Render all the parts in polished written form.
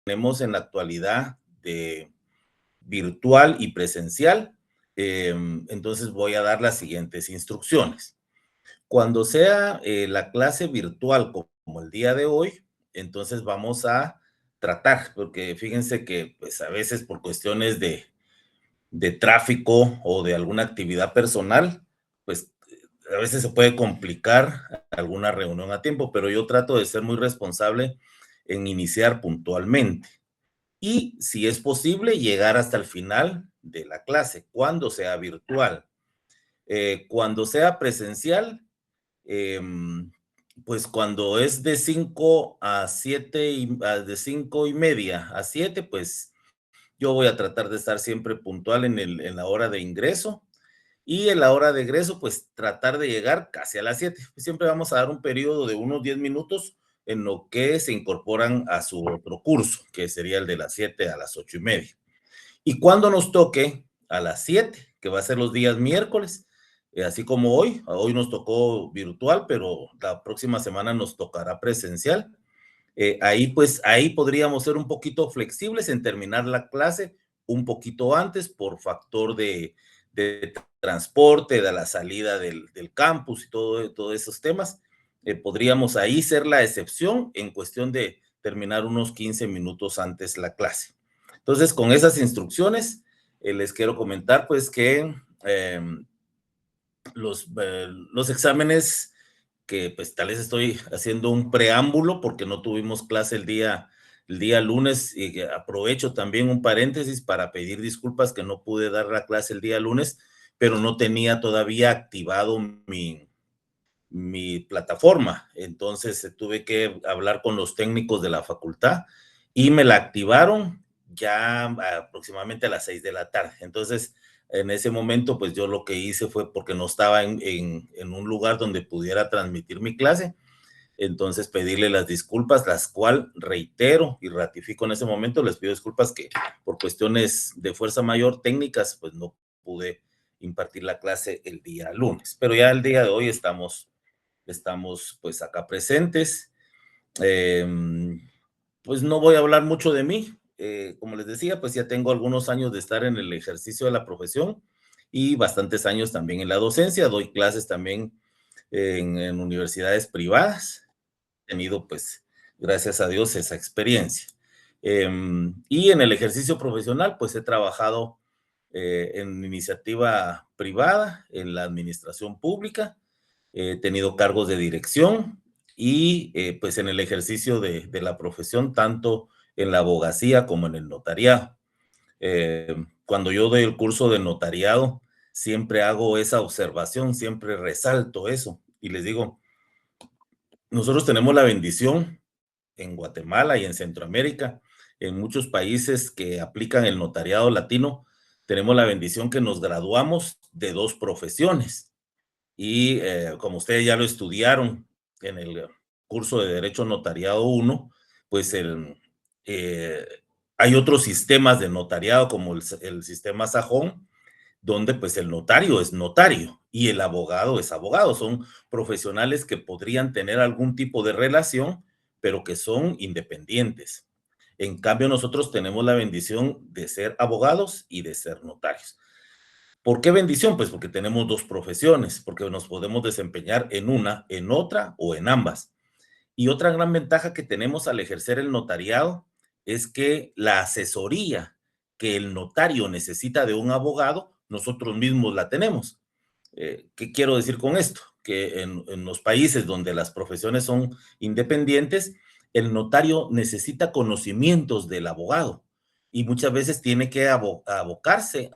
tenemos en la actualidad de virtual y presencial. Entonces voy a dar las siguientes instrucciones. Cuando sea la clase virtual como el día de hoy, entonces vamos a tratar, porque fíjense que pues a veces por cuestiones de tráfico o de alguna actividad personal, pues a veces se puede complicar alguna reunión a tiempo, pero yo trato de ser muy responsable en iniciar puntualmente y, si es posible, llegar hasta el final de la clase, cuando sea virtual. Cuando sea presencial, pues cuando es de 5 a 7, de 5 y media a 7, pues yo voy a tratar de estar siempre puntual en la hora de ingreso, y en la hora de egreso, pues tratar de llegar casi a las 7. Pues siempre vamos a dar un periodo de unos 10 minutos en lo que se incorporan a su otro curso, que sería el de las 7 a las 8 y media. Y cuando nos toque a las 7, que va a ser los días miércoles, así como hoy nos tocó virtual, pero la próxima semana nos tocará presencial. Ahí podríamos ser un poquito flexibles en terminar la clase un poquito antes por factor de transporte, de la salida del campus y todos esos temas. Podríamos ahí ser la excepción en cuestión de terminar unos 15 minutos antes la clase. Entonces, con esas instrucciones, les quiero comentar pues que los exámenes que pues tal vez estoy haciendo un preámbulo porque no tuvimos clase el día lunes, y que aprovecho también un paréntesis para pedir disculpas que no pude dar la clase el día lunes, pero no tenía todavía activado mi plataforma. Entonces tuve que hablar con los técnicos de la facultad y me la activaron ya aproximadamente a las 6 de la tarde. Entonces, en ese momento, pues yo lo que hice fue porque no estaba en un lugar donde pudiera transmitir mi clase. Entonces, pedirle las disculpas, las cuales reitero y ratifico en ese momento. Les pido disculpas que por cuestiones de fuerza mayor técnicas, pues no pude impartir la clase el día lunes. Pero ya el día de hoy estamos pues acá presentes. Eh, pues no voy a hablar mucho de mí. Como les decía, pues ya tengo algunos años de estar en el ejercicio de la profesión y bastantes años también en la docencia. Doy clases también en universidades privadas. He tenido pues, gracias a Dios, esa experiencia. Y en el ejercicio profesional, pues he trabajado en iniciativa privada, en la administración pública, he tenido cargos de dirección y pues en el ejercicio de la profesión, tanto en la abogacía como en el notariado. Cuando yo doy el curso de notariado, siempre hago esa observación, siempre resalto eso y les digo, nosotros tenemos la bendición en Guatemala y en Centroamérica, en muchos países que aplican el notariado latino, tenemos la bendición que nos graduamos de dos profesiones. Y como ustedes ya lo estudiaron en el curso de Derecho Notariado 1, pues eh, hay otros sistemas de notariado como el sistema sajón, donde pues el notario es notario y el abogado es abogado. Son profesionales que podrían tener algún tipo de relación, pero que son independientes. En cambio, nosotros tenemos la bendición de ser abogados y de ser notarios. ¿Por qué bendición? Pues porque tenemos dos profesiones, porque nos podemos desempeñar en una, en otra o en ambas. Y otra gran ventaja que tenemos al ejercer el notariado es que la asesoría que el notario necesita de un abogado, nosotros mismos la tenemos. ¿Qué quiero decir con esto? Que en los países donde las profesiones son independientes, el notario necesita conocimientos del abogado y muchas veces tiene que abocarse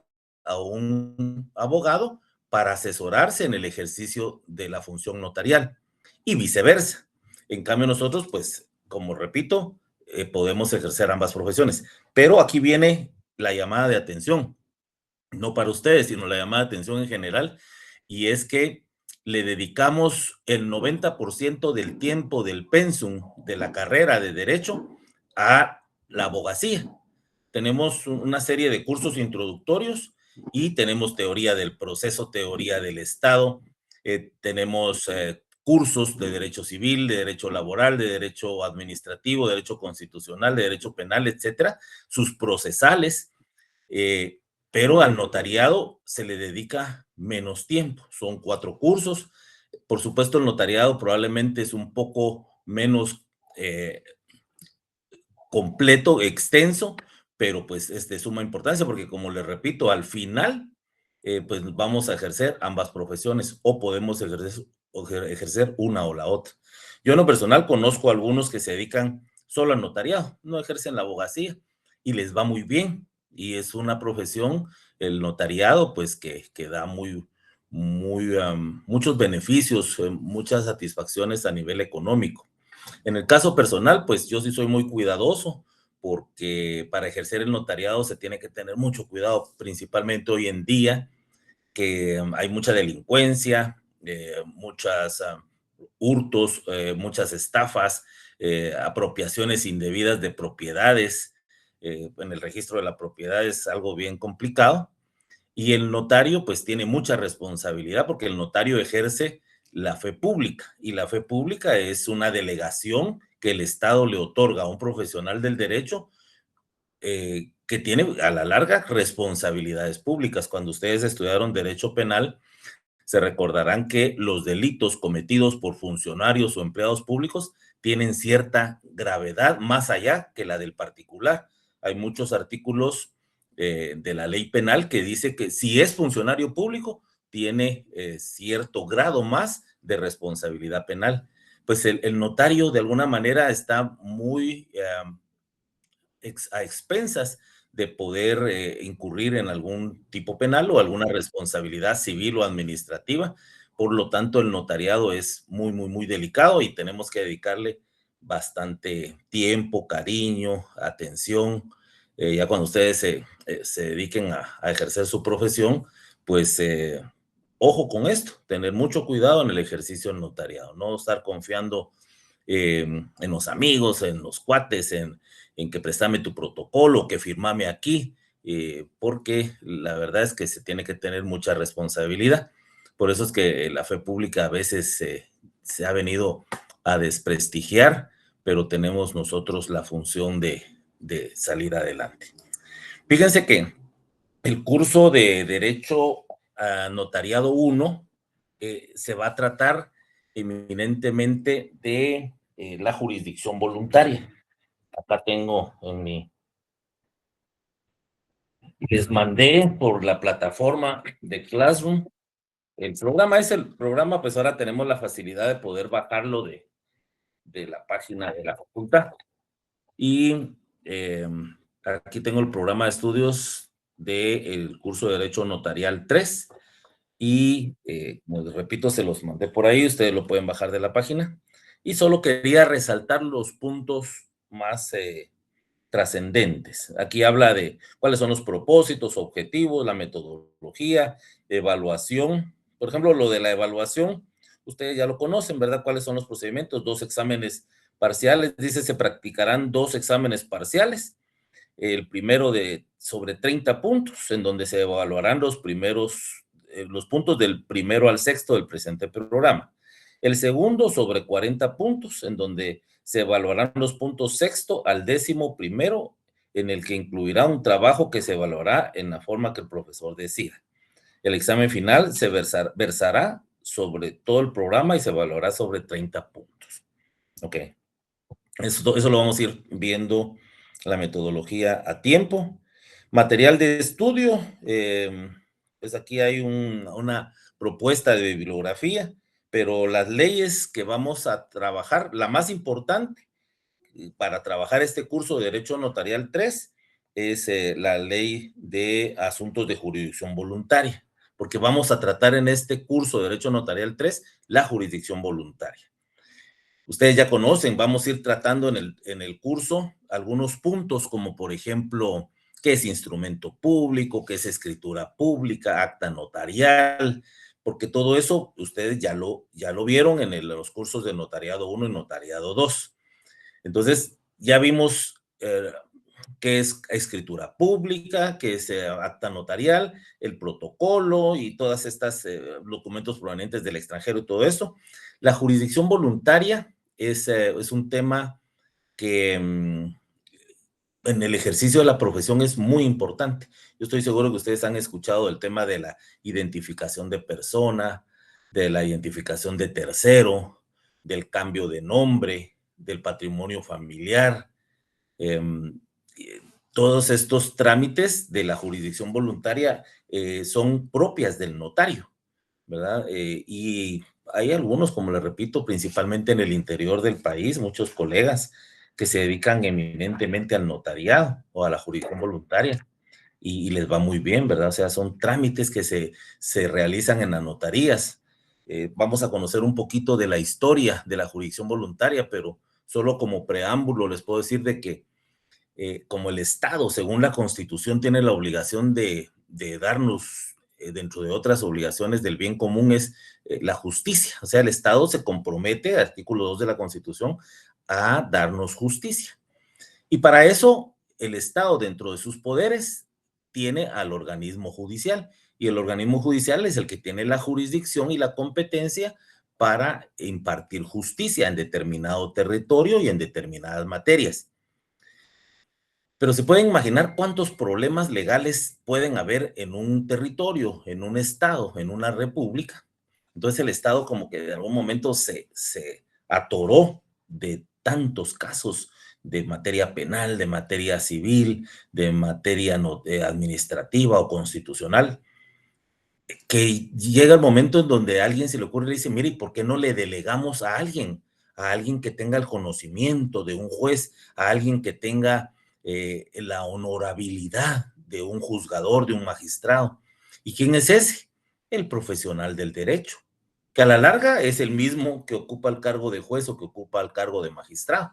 a un abogado para asesorarse en el ejercicio de la función notarial y viceversa. En cambio, nosotros, pues, como repito, podemos ejercer ambas profesiones. Pero aquí viene la llamada de atención, no para ustedes, sino la llamada de atención en general, y es que le dedicamos el 90% del tiempo del pensum de la carrera de Derecho a la abogacía. Tenemos una serie de cursos introductorios y tenemos teoría del proceso, teoría del Estado, tenemos cursos de derecho civil, de derecho laboral, de derecho administrativo, de derecho constitucional, de derecho penal, etcétera, sus procesales, eh, pero al notariado se le dedica menos tiempo. Son 4 cursos. Por supuesto, el notariado probablemente es un poco menos completo, extenso, pero pues es de suma importancia porque como les repito, al final, pues vamos a ejercer ambas profesiones o podemos ejercer una o la otra. Yo en lo personal conozco a algunos que se dedican solo al notariado, no ejercen la abogacía y les va muy bien y es una profesión, el notariado, pues que da muchos beneficios, muchas satisfacciones a nivel económico. En el caso personal, pues yo sí soy muy cuidadoso porque para ejercer el notariado se tiene que tener mucho cuidado, principalmente hoy en día que hay mucha delincuencia, muchas hurtos, muchas estafas, apropiaciones indebidas de propiedades. En el registro de la propiedad es algo bien complicado y el notario pues tiene mucha responsabilidad porque el notario ejerce la fe pública y la fe pública es una delegación que el Estado le otorga a un profesional del derecho que tiene a la larga responsabilidades públicas. Cuando ustedes estudiaron derecho penal, se recordarán que los delitos cometidos por funcionarios o empleados públicos tienen cierta gravedad más allá que la del particular. Hay muchos artículos de la ley penal que dice que si es funcionario público, tiene cierto grado más de responsabilidad penal. Pues el notario de alguna manera está muy a expensas de poder incurrir en algún tipo penal o alguna responsabilidad civil o administrativa. Por lo tanto, el notariado es muy delicado y tenemos que dedicarle bastante tiempo, cariño, atención. Ya cuando ustedes se dediquen a ejercer su profesión, pues ojo con esto, tener mucho cuidado en el ejercicio del notariado, no estar confiando en los amigos, en los cuates, en que préstame tu protocolo, que firmame aquí, porque la verdad es que se tiene que tener mucha responsabilidad. Por eso es que la fe pública a veces se ha venido a desprestigiar, pero tenemos nosotros la función de salir adelante. Fíjense que el curso de Derecho Notariado 1 se va a tratar eminentemente de la jurisdicción voluntaria. Acá tengo en mi, les mandé por la plataforma de Classroom. El programa es el programa, pues ahora tenemos la facilidad de poder bajarlo de la página de la facultad. Y eh, aquí tengo el programa de estudios del curso de Derecho Notarial 3. Y como les repito, se los mandé por ahí, ustedes lo pueden bajar de la página. Y solo quería resaltar los puntos más trascendentes. Aquí habla de cuáles son los propósitos, objetivos, la metodología, evaluación. Por ejemplo, lo de la evaluación, ustedes ya lo conocen, ¿verdad? ¿Cuáles son los procedimientos? 2 exámenes parciales. Dice, se practicarán 2 exámenes parciales. El primero de sobre 30 puntos, en donde se evaluarán los puntos del primero al sexto del presente programa. El segundo sobre 40 puntos, en donde se evaluarán los puntos sexto al décimo primero, en el que incluirá un trabajo que se evaluará en la forma que el profesor decida. El examen final se versará sobre todo el programa y se evaluará sobre 30 puntos. Ok. Eso lo vamos a ir viendo la metodología a tiempo. Material de estudio, pues aquí hay una propuesta de bibliografía, pero las leyes que vamos a trabajar, la más importante para trabajar este curso de Derecho Notarial 3 es la ley de asuntos de jurisdicción voluntaria, porque vamos a tratar en este curso de Derecho Notarial 3 la jurisdicción voluntaria. Ustedes ya conocen, vamos a ir tratando en el curso algunos puntos, como por ejemplo, qué es instrumento público, qué es escritura pública, acta notarial, porque todo eso ustedes ya lo vieron en los cursos de Notariado 1 y Notariado 2. Entonces, ya vimos que es escritura pública, que es acta notarial, el protocolo y todas estas documentos provenientes del extranjero y todo eso. La jurisdicción voluntaria es un tema que en el ejercicio de la profesión es muy importante. Yo estoy seguro que ustedes han escuchado el tema de la identificación de persona, de la identificación de tercero, del cambio de nombre, del patrimonio familiar. Eh, Todos estos trámites de la jurisdicción voluntaria son propias del notario, ¿verdad? Y hay algunos, como les repito, principalmente en el interior del país, muchos colegas que se dedican eminentemente al notariado o a la jurisdicción voluntaria y les va muy bien, ¿verdad? O sea, son trámites que se realizan en las notarías. Vamos a conocer un poquito de la historia de la jurisdicción voluntaria, pero solo como preámbulo les puedo decir de que como el Estado, según la Constitución, tiene la obligación de darnos, dentro de otras obligaciones del bien común, es la justicia. O sea, el Estado se compromete, artículo 2 de la Constitución, a darnos justicia. Y para eso, el Estado, dentro de sus poderes, tiene al organismo judicial. Y el organismo judicial es el que tiene la jurisdicción y la competencia para impartir justicia en determinado territorio y en determinadas materias. Pero se pueden imaginar cuántos problemas legales pueden haber en un territorio, en un estado, en una república. Entonces el estado como que en algún momento se atoró de tantos casos de materia penal, de materia civil, de materia administrativa o constitucional, que llega el momento en donde a alguien se le ocurre y le dice, mire, ¿y por qué no le delegamos a alguien? A alguien que tenga el conocimiento de un juez, a alguien que tenga la honorabilidad de un juzgador, de un magistrado. ¿Y quién es ese? El profesional del derecho, que a la larga es el mismo que ocupa el cargo de juez o que ocupa el cargo de magistrado.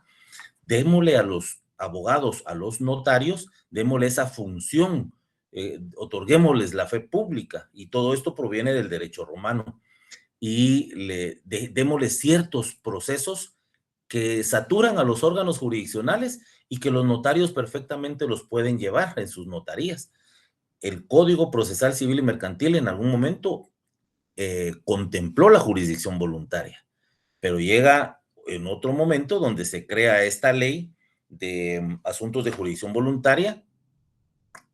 Démosle a los abogados, a los notarios, démosle esa función, otorguémosles la fe pública, y todo esto proviene del derecho romano, y démosle ciertos procesos que saturan a los órganos jurisdiccionales y que los notarios perfectamente los pueden llevar en sus notarías. El Código Procesal Civil y Mercantil en algún momento contempló la jurisdicción voluntaria, pero llega en otro momento donde se crea esta ley de asuntos de jurisdicción voluntaria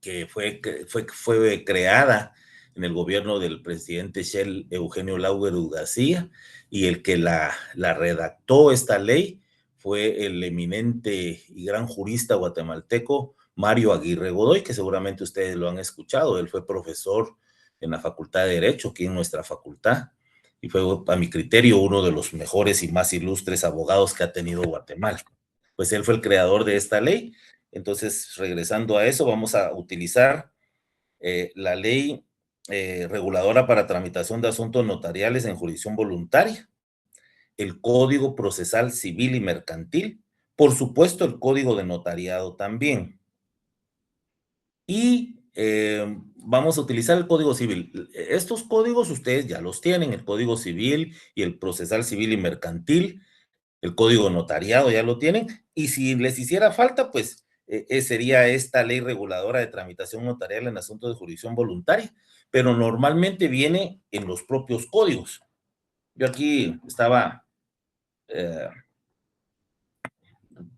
que fue creada en el gobierno del presidente Shell Eugenio Laugeru García, y el que la redactó esta ley fue el eminente y gran jurista guatemalteco Mario Aguirre Godoy, que seguramente ustedes lo han escuchado. Él fue profesor en la Facultad de Derecho, aquí en nuestra facultad, y fue, a mi criterio, uno de los mejores y más ilustres abogados que ha tenido Guatemala. Pues él fue el creador de esta ley. Entonces, regresando a eso, vamos a utilizar la ley reguladora para tramitación de asuntos notariales en jurisdicción voluntaria, el Código Procesal Civil y Mercantil, por supuesto el Código de Notariado también. Y vamos a utilizar el Código Civil. Estos códigos ustedes ya los tienen, el Código Civil y el Procesal Civil y Mercantil. El código notariado ya lo tienen, y si les hiciera falta, pues sería esta ley reguladora de tramitación notarial en asuntos de jurisdicción voluntaria, pero normalmente viene en los propios códigos. Yo aquí estaba eh,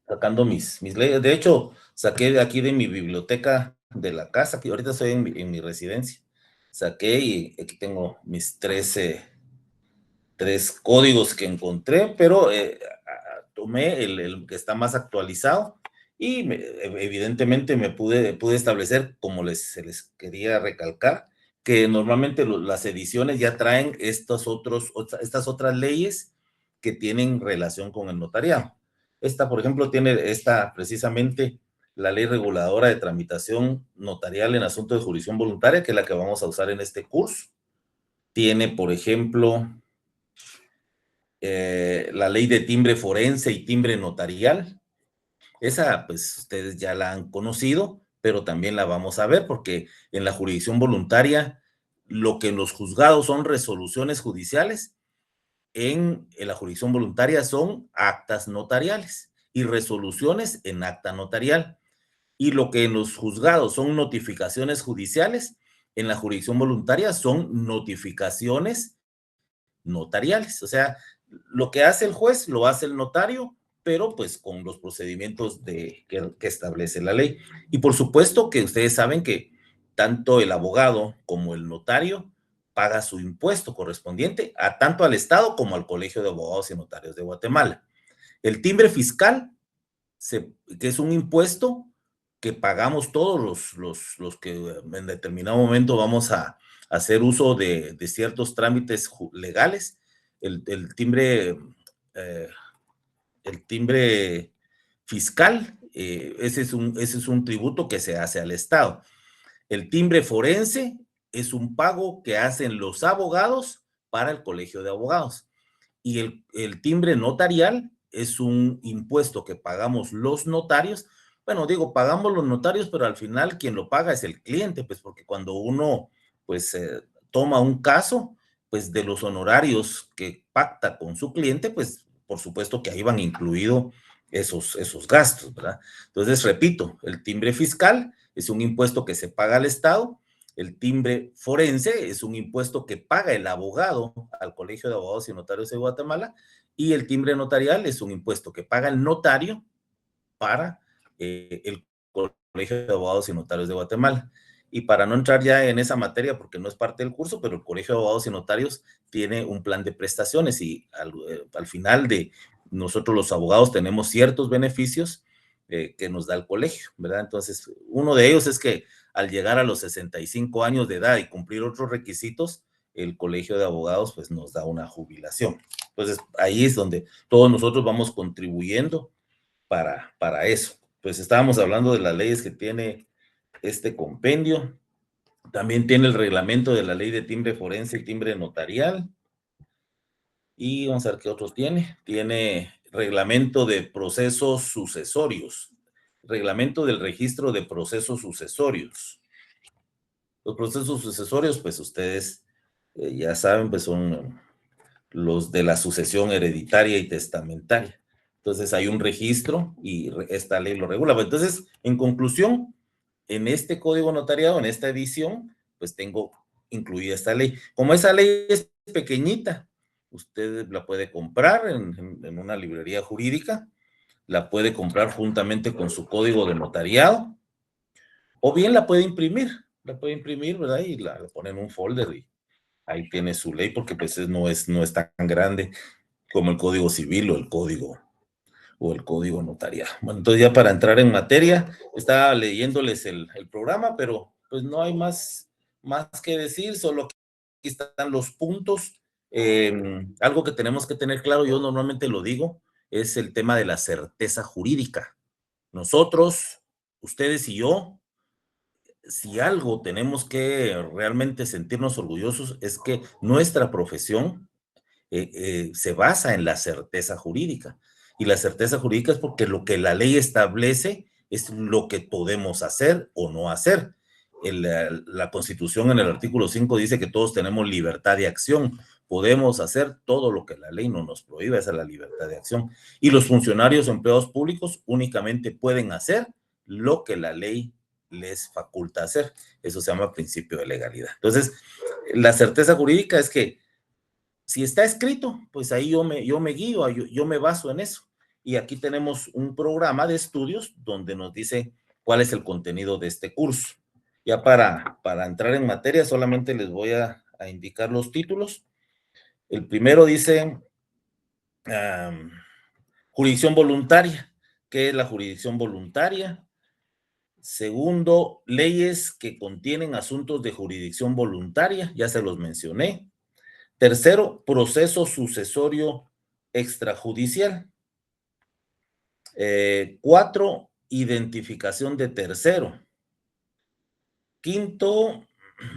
sacando mis leyes, de hecho, saqué de aquí de mi biblioteca de la casa, que ahorita estoy en mi residencia, saqué y aquí tengo mis tres códigos que encontré, pero tomé el que está más actualizado y evidentemente me pude establecer, como se les quería recalcar, que normalmente las ediciones ya traen estas otras leyes que tienen relación con el notariado. Esta, por ejemplo, tiene precisamente la ley reguladora de tramitación notarial en asuntos de jurisdicción voluntaria, que es la que vamos a usar en este curso. Tiene, por ejemplo, la ley de timbre forense y timbre notarial. Esa, pues, ustedes ya la han conocido, pero también la vamos a ver porque en la jurisdicción voluntaria, lo que en los juzgados son resoluciones judiciales, en la jurisdicción voluntaria son actas notariales y resoluciones en acta notarial. Y lo que en los juzgados son notificaciones judiciales, en la jurisdicción voluntaria son notificaciones notariales. O sea, lo que hace el juez lo hace el notario, pero pues con los procedimientos que establece la ley. Y por supuesto que ustedes saben que tanto el abogado como el notario paga su impuesto correspondiente a tanto al Estado como al Colegio de Abogados y Notarios de Guatemala. El timbre fiscal, que es un impuesto que pagamos todos los que en determinado momento vamos a hacer uso de ciertos trámites legales. El timbre, eh, el timbre fiscal, ese es un tributo que se hace al Estado. El timbre forense es un pago que hacen los abogados para el Colegio de Abogados. Y el timbre notarial es un impuesto que pagamos los notarios. Bueno, digo, pagamos los notarios, pero al final quien lo paga es el cliente, pues porque cuando uno pues toma un caso, pues de los honorarios que pacta con su cliente, pues por supuesto que ahí van incluidos esos gastos, ¿verdad? Entonces, repito, el timbre fiscal es un impuesto que se paga al Estado. El timbre forense es un impuesto que paga el abogado al Colegio de Abogados y Notarios de Guatemala, y el timbre notarial es un impuesto que paga el notario para el Colegio de Abogados y Notarios de Guatemala. Y para no entrar ya en esa materia, porque no es parte del curso, pero el Colegio de Abogados y Notarios tiene un plan de prestaciones y al final de nosotros los abogados tenemos ciertos beneficios que nos da el colegio, ¿verdad? Entonces, uno de ellos es que al llegar a los 65 años de edad y cumplir otros requisitos, el Colegio de Abogados pues nos da una jubilación. Entonces, ahí es donde todos nosotros vamos contribuyendo para eso. Pues estábamos hablando de las leyes que tiene este compendio. También tiene el reglamento de la ley de timbre forense y timbre notarial. Y vamos a ver qué otro tiene. Tiene reglamento de procesos sucesorios. Reglamento del registro de procesos sucesorios. Los procesos sucesorios, pues ustedes ya saben, pues son los de la sucesión hereditaria y testamentaria. Entonces hay un registro y esta ley lo regula. Entonces, en conclusión, en este código notariado, en esta edición, pues tengo incluida esta ley. Como esa ley es pequeñita, usted la puede comprar en una librería jurídica, la puede comprar juntamente con su código de notariado, o bien la puede imprimir, ¿verdad? Y la pone en un folder y ahí tiene su ley, porque pues no es tan grande como el código civil o el código notarial. Bueno, entonces ya para entrar en materia, estaba leyéndoles el programa, pero pues no hay más que decir, solo que aquí están los puntos. Algo que tenemos que tener claro, yo normalmente lo digo, es el tema de la certeza jurídica. Nosotros, ustedes y yo, si algo tenemos que realmente sentirnos orgullosos es que nuestra profesión se basa en la certeza jurídica. Y la certeza jurídica es porque lo que la ley establece es lo que podemos hacer o no hacer. La Constitución en el artículo 5 dice que todos tenemos libertad de acción. Podemos hacer todo lo que la ley no nos prohíbe, esa es la libertad de acción. Y los funcionarios o empleados públicos únicamente pueden hacer lo que la ley les faculta hacer. Eso se llama principio de legalidad. Entonces, la certeza jurídica es que si está escrito, pues ahí yo me guío, yo me baso en eso. Y aquí tenemos un programa de estudios donde nos dice cuál es el contenido de este curso. Ya para entrar en materia, solamente les voy a indicar los títulos. El primero dice um, jurisdicción voluntaria. ¿Qué es la jurisdicción voluntaria? Segundo, leyes que contienen asuntos de jurisdicción voluntaria, ya se los mencioné. Tercero, proceso sucesorio extrajudicial. Cuatro, identificación de tercero. Quinto,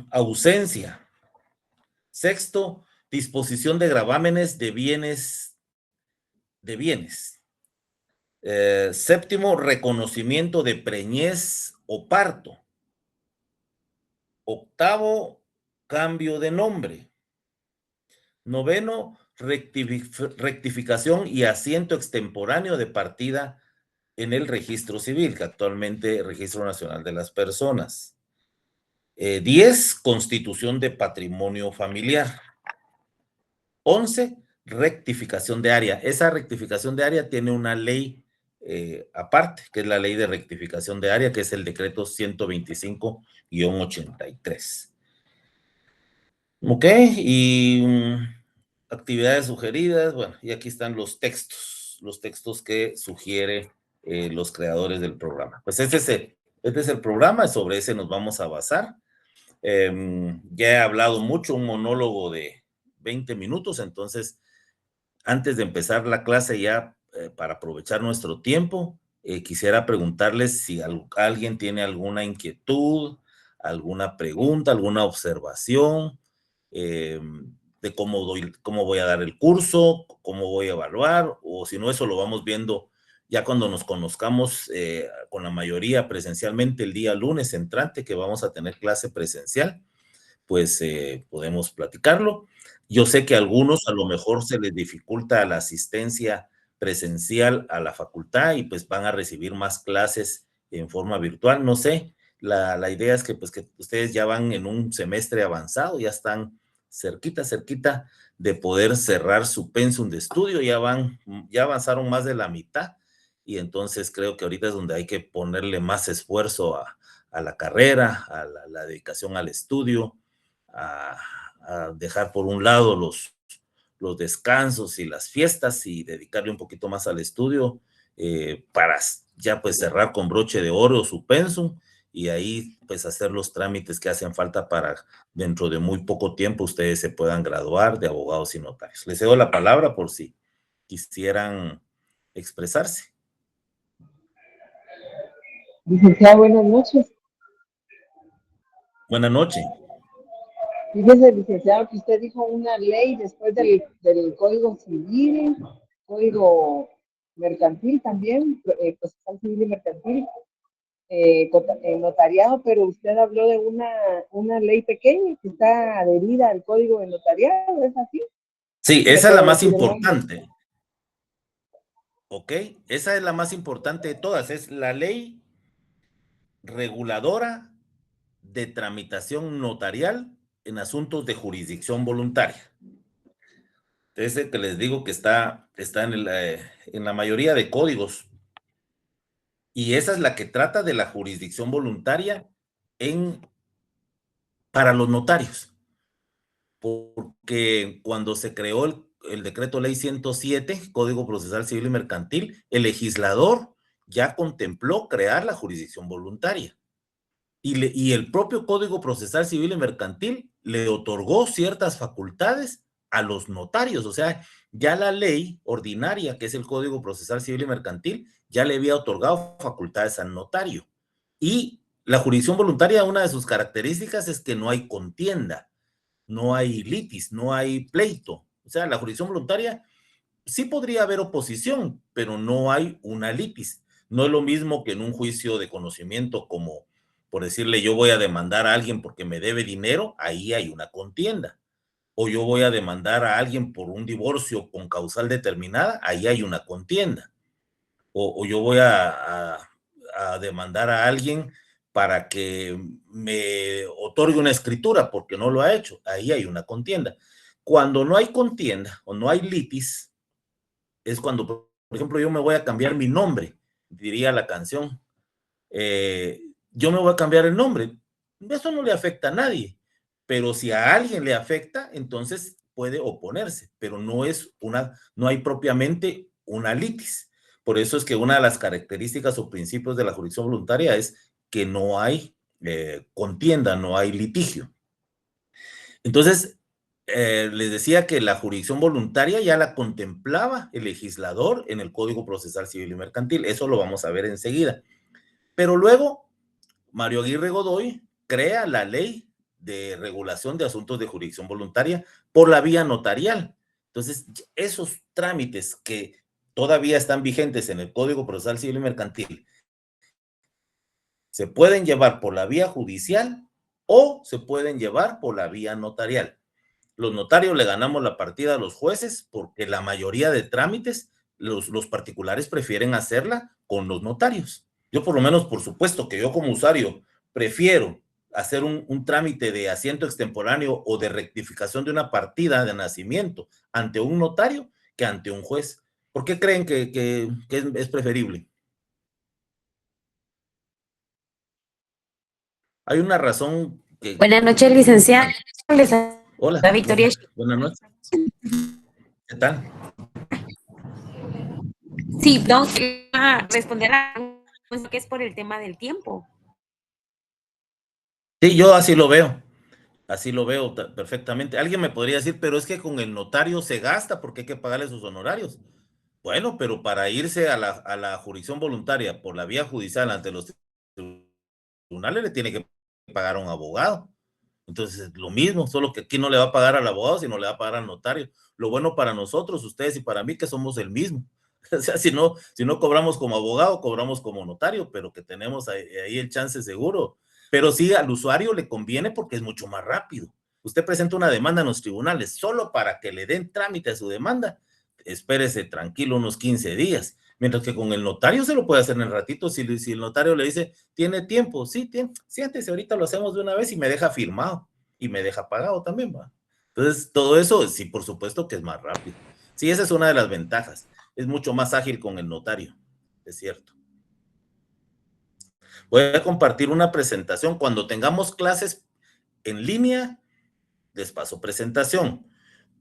ausencia. Sexto, disposición de gravámenes de bienes. Séptimo, reconocimiento de preñez o parto. Octavo, cambio de nombre. Noveno, rectificación y asiento extemporáneo de partida en el registro civil, que actualmente Registro Nacional de las Personas. 10, constitución de patrimonio familiar. 11, rectificación de área. Esa rectificación de área tiene una ley aparte, que es la ley de rectificación de área, que es el decreto 125-83. Ok, y actividades sugeridas, bueno, y aquí están los textos que sugiere los creadores del programa. Pues este es el programa, sobre ese nos vamos a basar. Ya he hablado mucho, un monólogo de 20 minutos, entonces, antes de empezar la clase ya, para aprovechar nuestro tiempo, quisiera preguntarles si alguien tiene alguna inquietud, alguna pregunta, alguna observación, de cómo voy a dar el curso, cómo voy a evaluar, o si no, eso lo vamos viendo ya cuando nos conozcamos con la mayoría presencialmente el día lunes entrante, que vamos a tener clase presencial, pues podemos platicarlo. Yo sé que a algunos a lo mejor se les dificulta la asistencia presencial a la facultad y pues van a recibir más clases en forma virtual, no sé. La idea es que pues que ustedes ya van en un semestre avanzado, ya están cerquita de poder cerrar su pensum de estudio, ya avanzaron más de la mitad y entonces creo que ahorita es donde hay que ponerle más esfuerzo a la carrera, a la dedicación al estudio, a, a dejar por un lado los descansos y las fiestas y dedicarle un poquito más al estudio para ya pues cerrar con broche de oro su pensum y ahí pues hacer los trámites que hacen falta para dentro de muy poco tiempo ustedes se puedan graduar de abogados y notarios. Les cedo la palabra por si quisieran expresarse. Licenciada, buenas noches. Buenas noches. Fíjese, licenciado, que usted dijo una ley después del Código Civil, Código Mercantil también, procesal civil y mercantil, notariado, pero usted habló de una ley pequeña que está adherida al Código de Notariado, ¿es así? Sí, ¿Me esa es la puede más decir el nombre? importante. ¿Ok? Esa es la más importante de todas. Es la ley reguladora de tramitación notarial en asuntos de jurisdicción voluntaria. Es que les digo que está en la mayoría de códigos. Y esa es la que trata de la jurisdicción voluntaria en, para los notarios. Porque cuando se creó el decreto ley 107, Código Procesal Civil y Mercantil, el legislador ya contempló crear la jurisdicción voluntaria. Y el propio Código Procesal Civil y Mercantil le otorgó ciertas facultades a los notarios. O sea, ya la ley ordinaria, que es el Código Procesal Civil y Mercantil, ya le había otorgado facultades al notario. Y la jurisdicción voluntaria, una de sus características es que no hay contienda, no hay litis, no hay pleito. O sea, la jurisdicción voluntaria sí podría haber oposición, pero no hay una litis. No es lo mismo que en un juicio de conocimiento como, por decirle, yo voy a demandar a alguien porque me debe dinero, ahí hay una contienda. O yo voy a demandar a alguien por un divorcio con causal determinada, ahí hay una contienda. O yo voy a demandar a alguien para que me otorgue una escritura porque no lo ha hecho, ahí hay una contienda. Cuando no hay contienda o no hay litis, es cuando, por ejemplo, yo me voy a cambiar mi nombre, diría la canción. Yo me voy a cambiar el nombre. Eso no le afecta a nadie, pero si a alguien le afecta, entonces puede oponerse, pero no hay propiamente una litis. Por eso es que una de las características o principios de la jurisdicción voluntaria es que no hay contienda, no hay litigio. Entonces, les decía que la jurisdicción voluntaria ya la contemplaba el legislador en el Código Procesal Civil y Mercantil. Eso lo vamos a ver enseguida. Pero luego, Mario Aguirre Godoy crea la ley de regulación de asuntos de jurisdicción voluntaria por la vía notarial. Entonces, esos trámites que todavía están vigentes en el Código Procesal Civil y Mercantil se pueden llevar por la vía judicial o se pueden llevar por la vía notarial. Los notarios le ganamos la partida a los jueces porque la mayoría de trámites los particulares prefieren hacerla con los notarios. Yo por lo menos, por supuesto, que yo como usuario prefiero hacer un trámite de asiento extemporáneo o de rectificación de una partida de nacimiento ante un notario que ante un juez. ¿Por qué creen que es preferible? Hay una razón que... Buenas noches, licenciada. Les Hola, habla Victoria. buenas noches. ¿Qué tal? Sí, no, quería responder a que es por el tema del tiempo. Sí, yo así lo veo. Así lo veo perfectamente. Alguien me podría decir, pero es que con el notario se gasta porque hay que pagarle sus honorarios. Bueno, pero para irse a la jurisdicción voluntaria por la vía judicial ante los tribunales le tiene que pagar a un abogado. Entonces, lo mismo, solo que aquí no le va a pagar al abogado, sino le va a pagar al notario. Lo bueno para nosotros, ustedes y para mí, que somos el mismo. O sea, si no cobramos como abogado, cobramos como notario, pero que tenemos ahí el chance seguro. Pero sí, al usuario le conviene porque es mucho más rápido. Usted presenta una demanda en los tribunales solo para que le den trámite a su demanda. Espérese tranquilo unos 15 días. Mientras que con el notario se lo puede hacer en el ratito. Si el notario le dice, ¿tiene tiempo? Sí, siéntese, ahorita lo hacemos de una vez y me deja firmado. Y me deja pagado también, ¿va? Entonces, todo eso, sí, por supuesto que es más rápido. Sí, esa es una de las ventajas. Es mucho más ágil con el notario, es cierto. Voy a compartir una presentación. Cuando tengamos clases en línea, les paso presentación.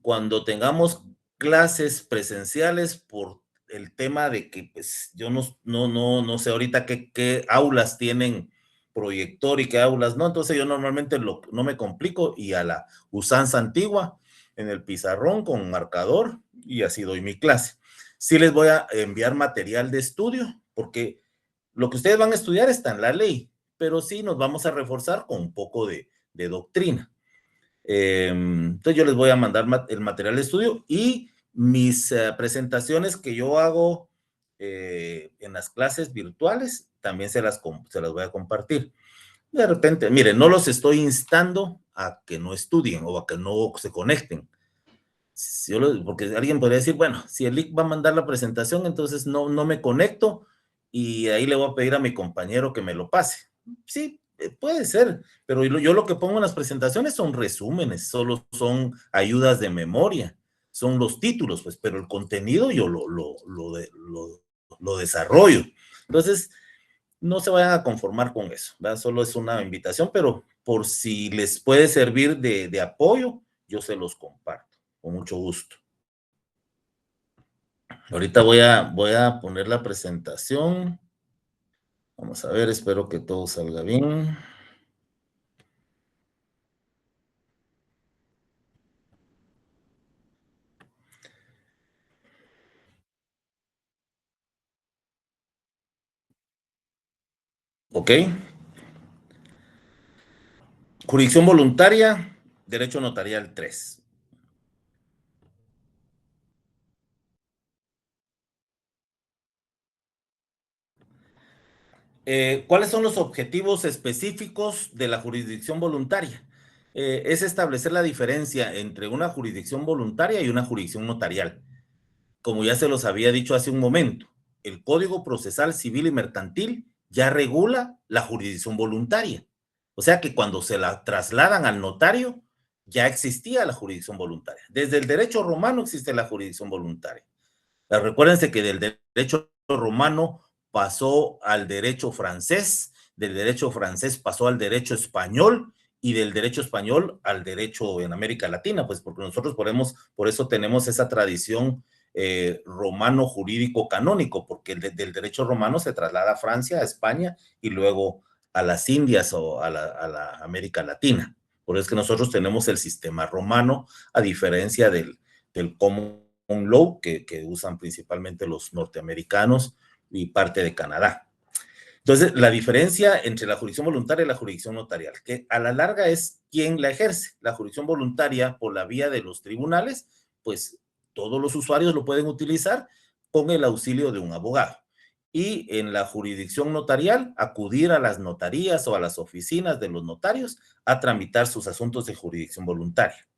Cuando tengamos clases presenciales, por el tema de que pues yo no sé ahorita qué aulas tienen proyector y qué aulas no, entonces yo normalmente no me complico y a la usanza antigua en el pizarrón con marcador y así doy mi clase. Sí les voy a enviar material de estudio porque lo que ustedes van a estudiar está en la ley, pero sí nos vamos a reforzar con un poco de doctrina. Entonces yo les voy a mandar el material de estudio y mis presentaciones que yo hago en las clases virtuales, también se las voy a compartir. De repente, miren, no los estoy instando a que no estudien o a que no se conecten. Porque alguien podría decir, bueno, si el link va a mandar la presentación, entonces no me conecto y ahí le voy a pedir a mi compañero que me lo pase. Sí, puede ser, pero yo lo que pongo en las presentaciones son resúmenes, solo son ayudas de memoria, son los títulos, pues, pero el contenido yo lo desarrollo. Entonces, no se vayan a conformar con eso, ¿verdad? Solo es una invitación, pero por si les puede servir de apoyo, yo se los comparto con mucho gusto. Ahorita voy a poner la presentación. Vamos a ver, espero que todo salga bien. Ok. Jurisdicción voluntaria, derecho notarial 3. ¿Cuáles son los objetivos específicos de la jurisdicción voluntaria? Es establecer la diferencia entre una jurisdicción voluntaria y una jurisdicción notarial. Como ya se los había dicho hace un momento, el Código Procesal Civil y Mercantil ya regula la jurisdicción voluntaria. O sea que cuando se la trasladan al notario, ya existía la jurisdicción voluntaria. Desde el derecho romano existe la jurisdicción voluntaria. Recuérdense que del derecho romano pasó al derecho francés, del derecho francés pasó al derecho español y del derecho español al derecho en América Latina, pues porque nosotros por eso tenemos esa tradición romano jurídico canónico, porque del derecho romano se traslada a Francia, a España y luego a las Indias o a la América Latina. Por eso es que nosotros tenemos el sistema romano, a diferencia del common law que usan principalmente los norteamericanos y parte de Canadá. Entonces, la diferencia entre la jurisdicción voluntaria y la jurisdicción notarial, que a la larga es quién la ejerce. La jurisdicción voluntaria por la vía de los tribunales, pues todos los usuarios lo pueden utilizar con el auxilio de un abogado. Y en la jurisdicción notarial, acudir a las notarías o a las oficinas de los notarios a tramitar sus asuntos de jurisdicción voluntaria.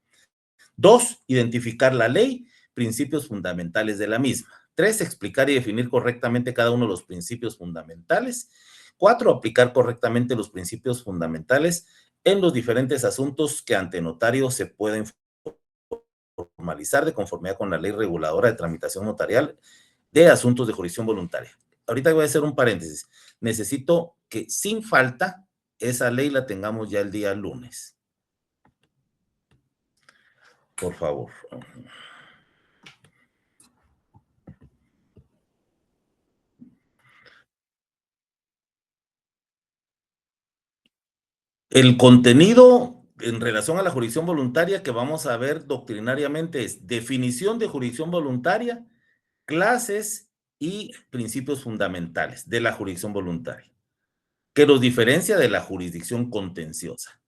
2, identificar la ley, principios fundamentales de la misma. 3, explicar y definir correctamente cada uno de los principios fundamentales. 4, aplicar correctamente los principios fundamentales en los diferentes asuntos que ante notario se pueden formalizar de conformidad con la ley reguladora de tramitación notarial de asuntos de jurisdicción voluntaria. Ahorita voy a hacer un paréntesis. Necesito que sin falta esa ley la tengamos ya el día lunes. Por favor. El contenido en relación a la jurisdicción voluntaria que vamos a ver doctrinariamente es definición de jurisdicción voluntaria, clases y principios fundamentales de la jurisdicción voluntaria, que los diferencia de la jurisdicción contenciosa.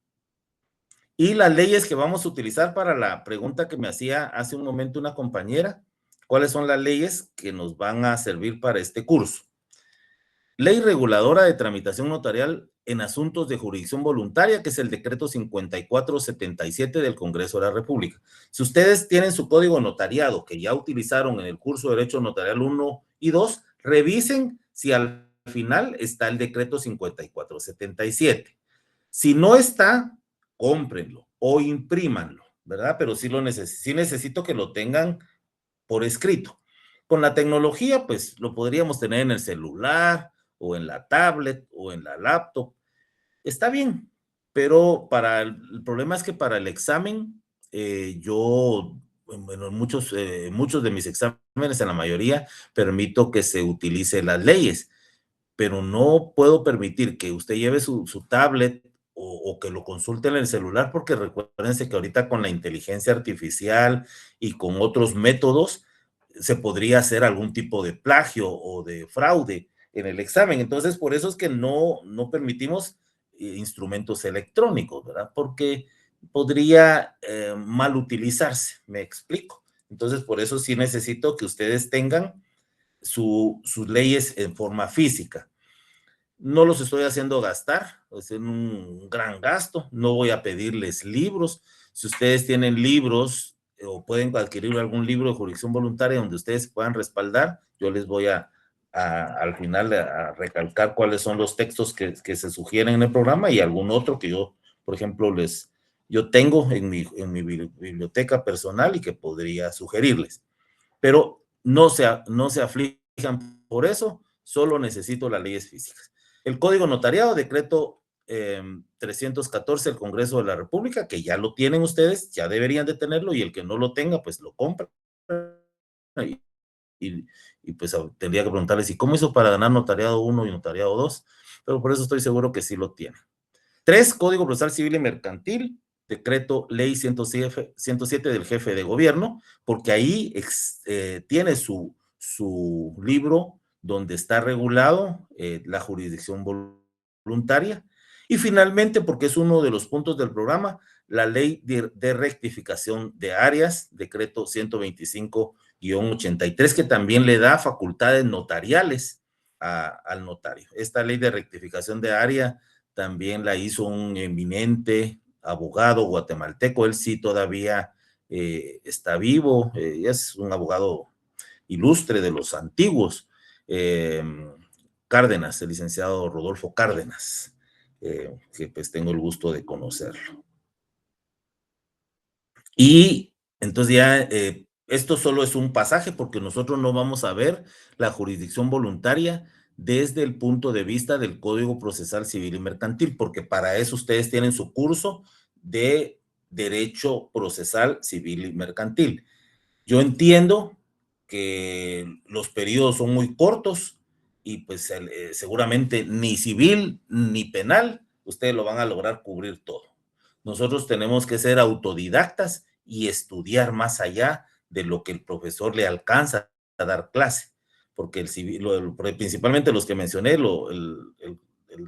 Y las leyes que vamos a utilizar para la pregunta que me hacía hace un momento una compañera, ¿cuáles son las leyes que nos van a servir para este curso? Ley reguladora de tramitación notarial en asuntos de jurisdicción voluntaria, que es el decreto 5477 del Congreso de la República. Si ustedes tienen su código notariado que ya utilizaron en el curso de Derecho Notarial 1 y 2, revisen si al final está el decreto 5477. Si no está, cómprenlo o imprímanlo, ¿verdad? Pero sí necesito que lo tengan por escrito. Con la tecnología, pues lo podríamos tener en el celular o en la tablet o en la laptop. Está bien, pero el problema es que para el examen, bueno, muchos de mis exámenes, en la mayoría, permito que se utilice las leyes, pero no puedo permitir que usted lleve su tablet o que lo consulte en el celular, porque recuérdense que ahorita con la inteligencia artificial y con otros métodos se podría hacer algún tipo de plagio o de fraude en el examen. Entonces, por eso es que no permitimos instrumentos electrónicos, ¿verdad? Porque podría mal utilizarse, me explico. Entonces, por eso sí necesito que ustedes tengan sus leyes en forma física. No los estoy haciendo gastar, es un gran gasto, no voy a pedirles libros. Si ustedes tienen libros o pueden adquirir algún libro de jurisdicción voluntaria donde ustedes puedan respaldar, yo les voy al final a recalcar cuáles son los textos que se sugieren en el programa y algún otro que yo, por ejemplo, yo tengo en mi biblioteca personal y que podría sugerirles. Pero no se aflijan por eso, solo necesito las leyes físicas. El Código Notariado, decreto 314 del Congreso de la República, que ya lo tienen ustedes, ya deberían de tenerlo, y el que no lo tenga, pues lo compra. Y pues tendría que preguntarles, ¿y cómo hizo para ganar notariado 1 y notariado 2? Pero por eso estoy seguro que sí lo tienen. 3, Código Procesal Civil y Mercantil, decreto ley 107 del jefe de gobierno, porque ahí tiene su libro donde está regulado la jurisdicción voluntaria. Y finalmente, porque es uno de los puntos del programa, la ley de rectificación de áreas, decreto 125-83, que también le da facultades notariales al notario. Esta ley de rectificación de área también la hizo un eminente abogado guatemalteco, él sí todavía está vivo, es un abogado ilustre de los antiguos, Cárdenas, el licenciado Rodolfo Cárdenas, que pues tengo el gusto de conocerlo. Y entonces ya esto solo es un pasaje porque nosotros no vamos a ver la jurisdicción voluntaria desde el punto de vista del Código Procesal Civil y Mercantil, porque para eso ustedes tienen su curso de Derecho Procesal Civil y Mercantil. Yo entiendo que los periodos son muy cortos y pues seguramente ni civil ni penal ustedes lo van a lograr cubrir todo. Nosotros tenemos que ser autodidactas y estudiar más allá de lo que el profesor le alcanza a dar clase, porque el civil, principalmente los que mencioné, el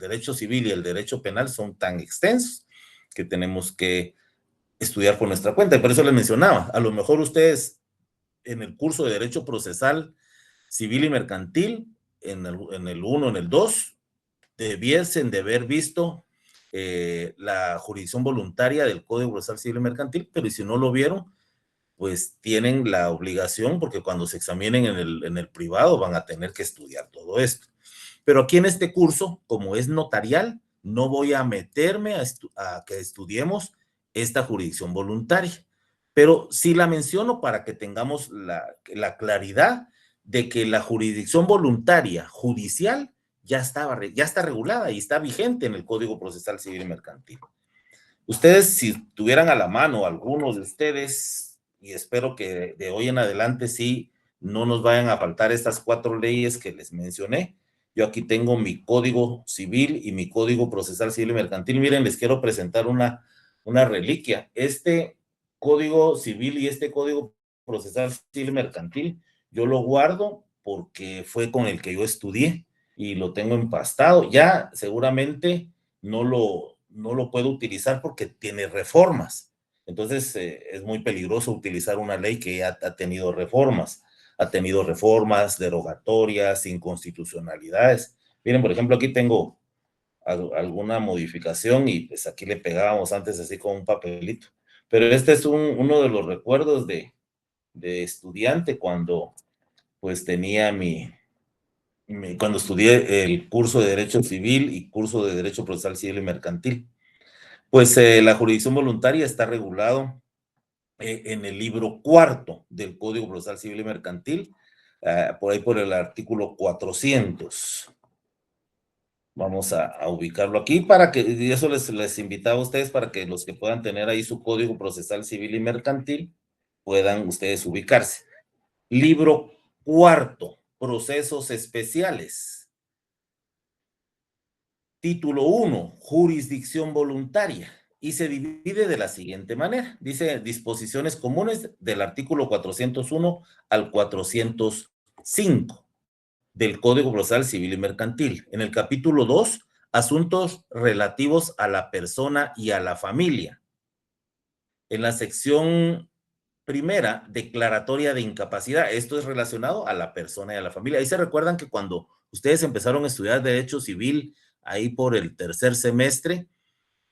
derecho civil y el derecho penal son tan extensos que tenemos que estudiar por nuestra cuenta. Y por eso les mencionaba, a lo mejor ustedes en el curso de Derecho Procesal Civil y Mercantil, en el 1, en el 2, debiesen de haber visto la jurisdicción voluntaria del Código Procesal Civil y Mercantil, pero si no lo vieron, pues tienen la obligación, porque cuando se examinen en el privado van a tener que estudiar todo esto. Pero aquí en este curso, como es notarial, no voy a meterme a que estudiemos esta jurisdicción voluntaria, pero sí la menciono para que tengamos la claridad de que la jurisdicción voluntaria judicial ya está regulada y está vigente en el Código Procesal Civil y Mercantil. Ustedes, si tuvieran a la mano, algunos de ustedes, y espero que de hoy en adelante sí no nos vayan a faltar estas 4 leyes que les mencioné. Yo aquí tengo mi Código Civil y mi Código Procesal Civil y Mercantil. Miren, les quiero presentar una reliquia. Este Código Civil y este Código Procesal Civil y Mercantil, yo lo guardo porque fue con el que yo estudié y lo tengo empastado. Ya seguramente no lo puedo utilizar porque tiene reformas. Entonces, es muy peligroso utilizar una ley que ya ha tenido reformas. Ha tenido reformas, derogatorias, inconstitucionalidades. Miren, por ejemplo, aquí tengo alguna modificación y pues aquí le pegábamos antes así con un papelito. Pero este es uno de los recuerdos de estudiante cuando pues tenía cuando estudié el curso de Derecho Civil y curso de Derecho Procesal Civil y Mercantil. Pues la jurisdicción voluntaria está regulado en el libro 4 del Código Procesal Civil y Mercantil, por ahí por el artículo 400. Vamos a ubicarlo aquí para que, y eso les invitaba a ustedes para que los que puedan tener ahí su Código Procesal Civil y Mercantil puedan ustedes ubicarse. Libro 4, Procesos Especiales. Título 1, Jurisdicción Voluntaria. Y se divide de la siguiente manera. Dice disposiciones comunes del artículo 401 al 405 del Código Procesal Civil y Mercantil. En el capítulo 2, asuntos relativos a la persona y a la familia. En la sección primera, declaratoria de incapacidad. Esto es relacionado a la persona y a la familia. Ahí se recuerdan que cuando ustedes empezaron a estudiar Derecho Civil, ahí por el 3er semestre,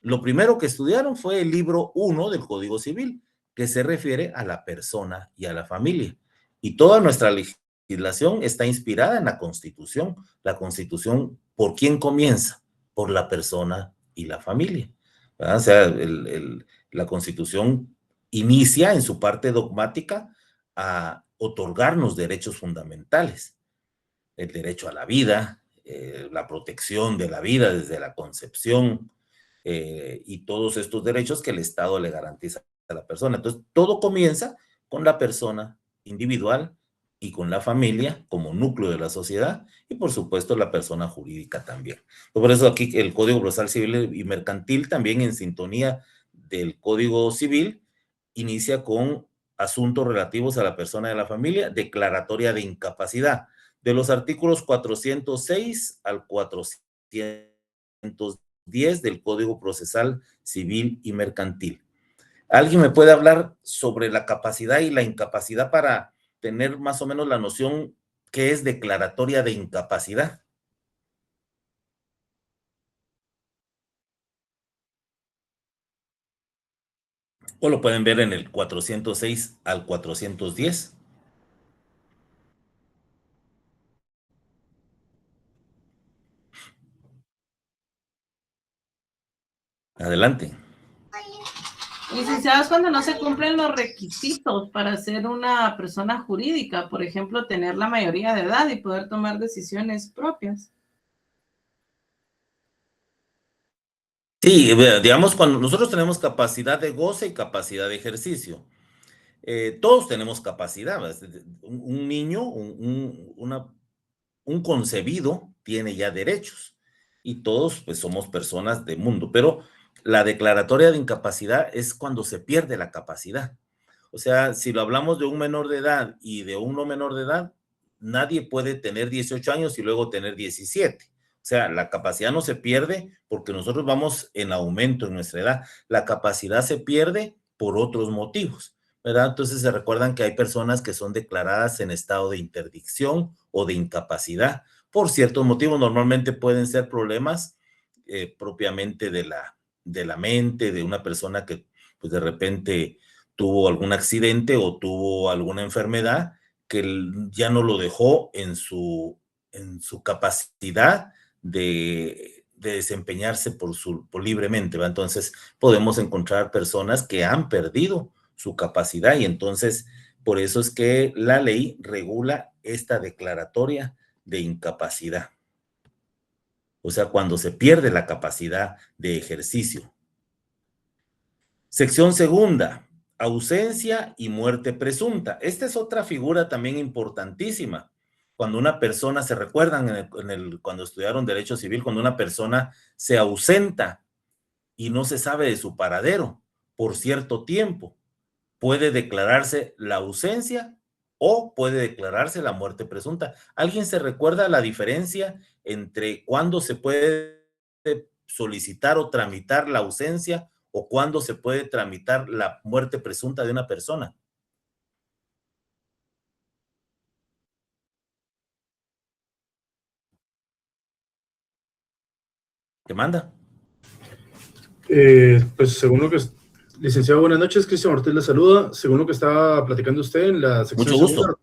lo primero que estudiaron fue el libro 1 del Código Civil, que se refiere a la persona y a la familia. Y toda nuestra legislación está inspirada en la Constitución. La Constitución, ¿por quién comienza? Por la persona y la familia, ¿verdad? O sea, la Constitución inicia en su parte dogmática a otorgarnos derechos fundamentales. El derecho a la vida, la protección de la vida desde la concepción, y todos estos derechos que el Estado le garantiza a la persona. Entonces, todo comienza con la persona individual y con la familia como núcleo de la sociedad y, por supuesto, la persona jurídica también. Por eso aquí el Código Procesal Civil y Mercantil, también en sintonía del Código Civil, inicia con asuntos relativos a la persona y a la familia, declaratoria de incapacidad, de los artículos 406 al 410 del Código Procesal Civil y Mercantil. ¿Alguien me puede hablar sobre la capacidad y la incapacidad para tener más o menos la noción qué es declaratoria de incapacidad? O lo pueden ver en el 406 al 410. Adelante. Licenciados, cuando no se cumplen los requisitos para ser una persona jurídica, por ejemplo, tener la mayoría de edad y poder tomar decisiones propias. Sí, digamos, cuando nosotros tenemos capacidad de goce y capacidad de ejercicio. Todos tenemos capacidad. Un niño, un concebido tiene ya derechos y todos pues somos personas de mundo, pero la declaratoria de incapacidad es cuando se pierde la capacidad. O sea, si lo hablamos de un menor de edad y de un no menor de edad, nadie puede tener 18 años y luego tener 17. O sea, la capacidad no se pierde porque nosotros vamos en aumento en nuestra edad. La capacidad se pierde por otros motivos, ¿verdad? Entonces se recuerdan que hay personas que son declaradas en estado de interdicción o de incapacidad por ciertos motivos. Normalmente pueden ser problemas propiamente de la mente, de una persona que pues de repente tuvo algún accidente o tuvo alguna enfermedad que ya no lo dejó en su capacidad de desempeñarse por libremente, ¿va? Entonces, podemos encontrar personas que han perdido su capacidad y entonces, por eso es que la ley regula esta declaratoria de incapacidad. O sea, cuando se pierde la capacidad de ejercicio. Sección segunda, ausencia y muerte presunta. Esta es otra figura también importantísima. Cuando una persona, se recuerdan cuando estudiaron Derecho Civil, cuando una persona se ausenta y no se sabe de su paradero por cierto tiempo, puede declararse la ausencia o puede declararse la muerte presunta. ¿Alguien se recuerda la diferencia entre cuándo se puede solicitar o tramitar la ausencia o cuándo se puede tramitar la muerte presunta de una persona? ¿Qué manda? Pues según lo que... Licenciado, buenas noches. Cristian Ortiz le saluda. Según lo que estaba platicando usted en la sección Mucho gusto. segunda,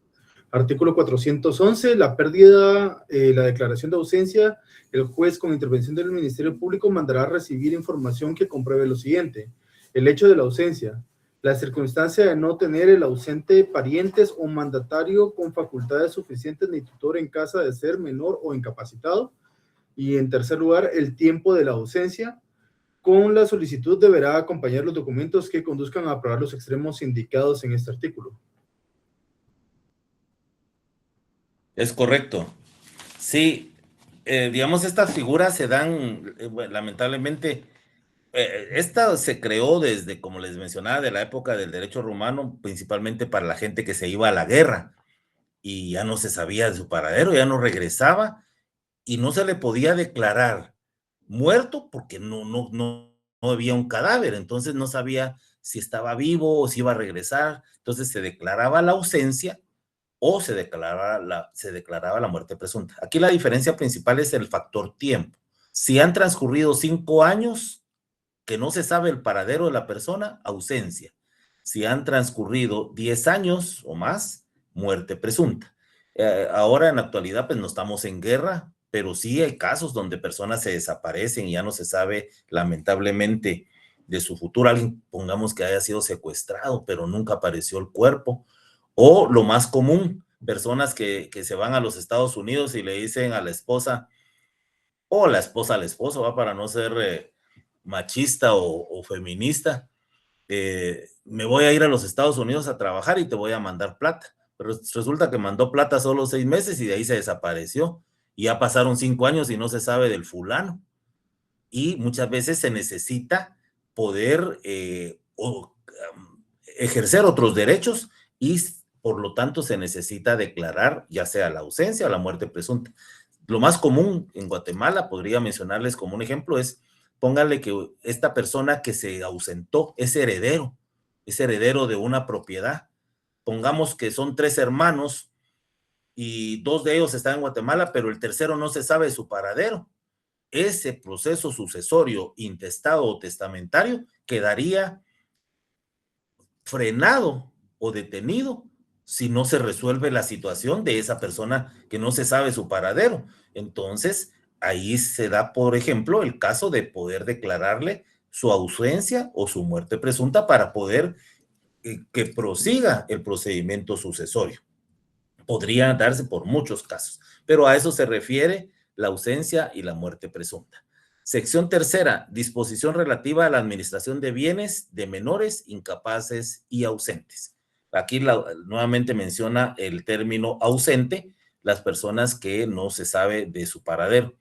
artículo 411, la pérdida, la declaración de ausencia, el juez con intervención del Ministerio Público mandará a recibir información que compruebe lo siguiente: el hecho de la ausencia, la circunstancia de no tener el ausente parientes o mandatario con facultades suficientes ni tutor en casa de ser menor o incapacitado, y en tercer lugar, el tiempo de la ausencia. Con la solicitud deberá acompañar los documentos que conduzcan a aprobar los extremos indicados en este artículo. Es correcto. Sí, digamos, estas figuras se dan, lamentablemente, esta se creó desde, como les mencionaba, de la época del derecho romano, principalmente para la gente que se iba a la guerra y ya no se sabía de su paradero, ya no regresaba y no se le podía declarar muerto porque no había un cadáver, entonces no sabía si estaba vivo o si iba a regresar, entonces se declaraba la ausencia o se declaraba la muerte presunta. Aquí la diferencia principal es el factor tiempo. Si han transcurrido 5 años que no se sabe el paradero de la persona, ausencia. Si han transcurrido 10 años o más, muerte presunta. Ahora en la actualidad pues no estamos en guerra, pero sí hay casos donde personas se desaparecen y ya no se sabe lamentablemente de su futuro. Alguien, pongamos que haya sido secuestrado, pero nunca apareció el cuerpo. O lo más común, personas que se van a los Estados Unidos y le dicen a la esposa, o la esposa al esposo, ¿va? Para no ser machista o feminista, me voy a ir a los Estados Unidos a trabajar y te voy a mandar plata. Pero resulta que mandó plata solo 6 meses y de ahí se desapareció. Y ya pasaron 5 años y no se sabe del fulano. Y muchas veces se necesita poder ejercer otros derechos y por lo tanto se necesita declarar ya sea la ausencia o la muerte presunta. Lo más común en Guatemala, podría mencionarles como un ejemplo, es pónganle que esta persona que se ausentó es heredero de una propiedad. Pongamos que son 3 hermanos y 2 de ellos están en Guatemala, pero el tercero no se sabe su paradero. Ese proceso sucesorio, intestado o testamentario quedaría frenado o detenido si no se resuelve la situación de esa persona que no se sabe su paradero. Entonces, ahí se da, por ejemplo, el caso de poder declararle su ausencia o su muerte presunta para poder que prosiga el procedimiento sucesorio. Podría darse por muchos casos, pero a eso se refiere la ausencia y la muerte presunta. Sección tercera, disposición relativa a la administración de bienes de menores, incapaces y ausentes. Aquí nuevamente menciona el término ausente, las personas que no se sabe de su paradero.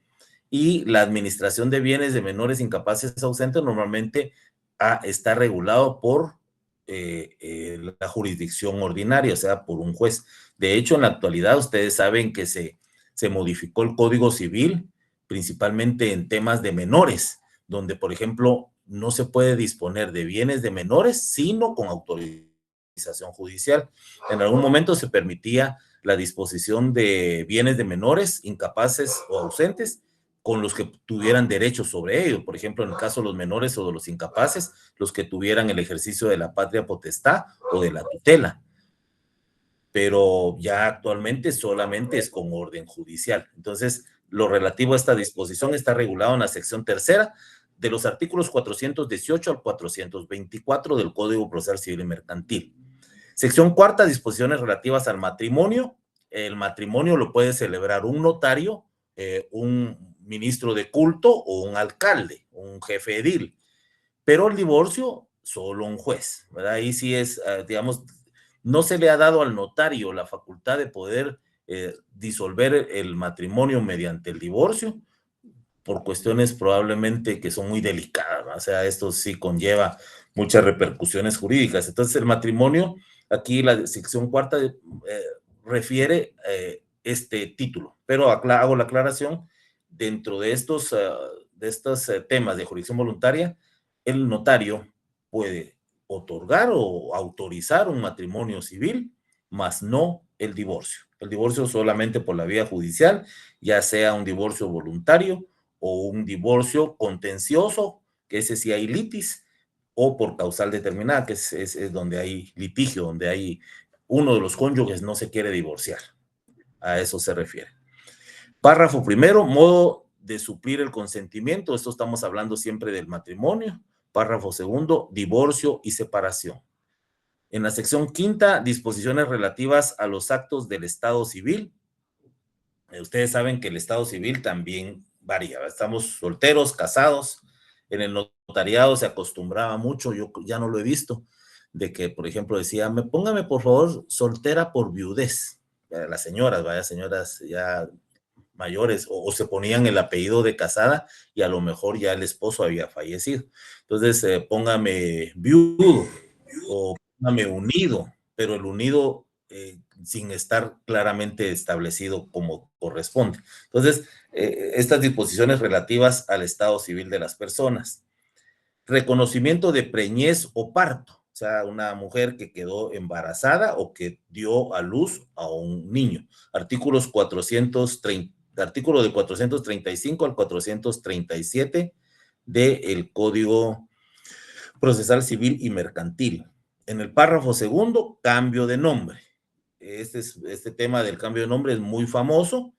Y la administración de bienes de menores, incapaces, ausentes normalmente está regulado por la jurisdicción ordinaria, o sea, por un juez. De hecho, en la actualidad ustedes saben que se modificó el Código Civil, principalmente en temas de menores, donde, por ejemplo, no se puede disponer de bienes de menores, sino con autorización judicial. En algún momento se permitía la disposición de bienes de menores, incapaces o ausentes, con los que tuvieran derechos sobre ellos. Por ejemplo, en el caso de los menores o de los incapaces, los que tuvieran el ejercicio de la patria potestad o de la tutela. Pero ya actualmente solamente es con orden judicial. Entonces, lo relativo a esta disposición está regulado en la sección tercera de los artículos 418 al 424 del Código Procesal Civil y Mercantil. Sección cuarta, disposiciones relativas al matrimonio. El matrimonio lo puede celebrar un notario, un ministro de culto o un alcalde, un jefe edil. Pero el divorcio, solo un juez, ¿verdad? Ahí sí es, digamos, no se le ha dado al notario la facultad de poder disolver el matrimonio mediante el divorcio por cuestiones probablemente que son muy delicadas, ¿no? O sea, esto sí conlleva muchas repercusiones jurídicas. Entonces, el matrimonio, aquí la sección cuarta refiere este título, pero hago la aclaración, dentro de estos temas de jurisdicción voluntaria, el notario puede otorgar o autorizar un matrimonio civil, mas no el divorcio. El divorcio solamente por la vía judicial, ya sea un divorcio voluntario o un divorcio contencioso, que ese sí hay litis, o por causal determinada, que es donde hay litigio, donde hay uno de los cónyuges no se quiere divorciar. A eso se refiere. Párrafo primero, modo de suplir el consentimiento. Esto estamos hablando siempre del matrimonio. Párrafo segundo, divorcio y separación. En la sección quinta, disposiciones relativas a los actos del estado civil. Ustedes saben que el estado civil también varía. Estamos solteros, casados. En el notariado se acostumbraba mucho, yo ya no lo he visto, de que, por ejemplo, decía, póngame por favor soltera por viudez. Las señoras, vaya, señoras ya mayores, o se ponían el apellido de casada y a lo mejor ya el esposo había fallecido. Entonces, póngame viudo o póngame unido, pero el unido sin estar claramente establecido como corresponde. Entonces, estas disposiciones relativas al estado civil de las personas. Reconocimiento de preñez o parto. O sea, una mujer que quedó embarazada o que dio a luz a un niño. Artículo de 435 al 437 del Código Procesal Civil y Mercantil. En el párrafo segundo, cambio de nombre. Este tema del cambio de nombre es muy famoso,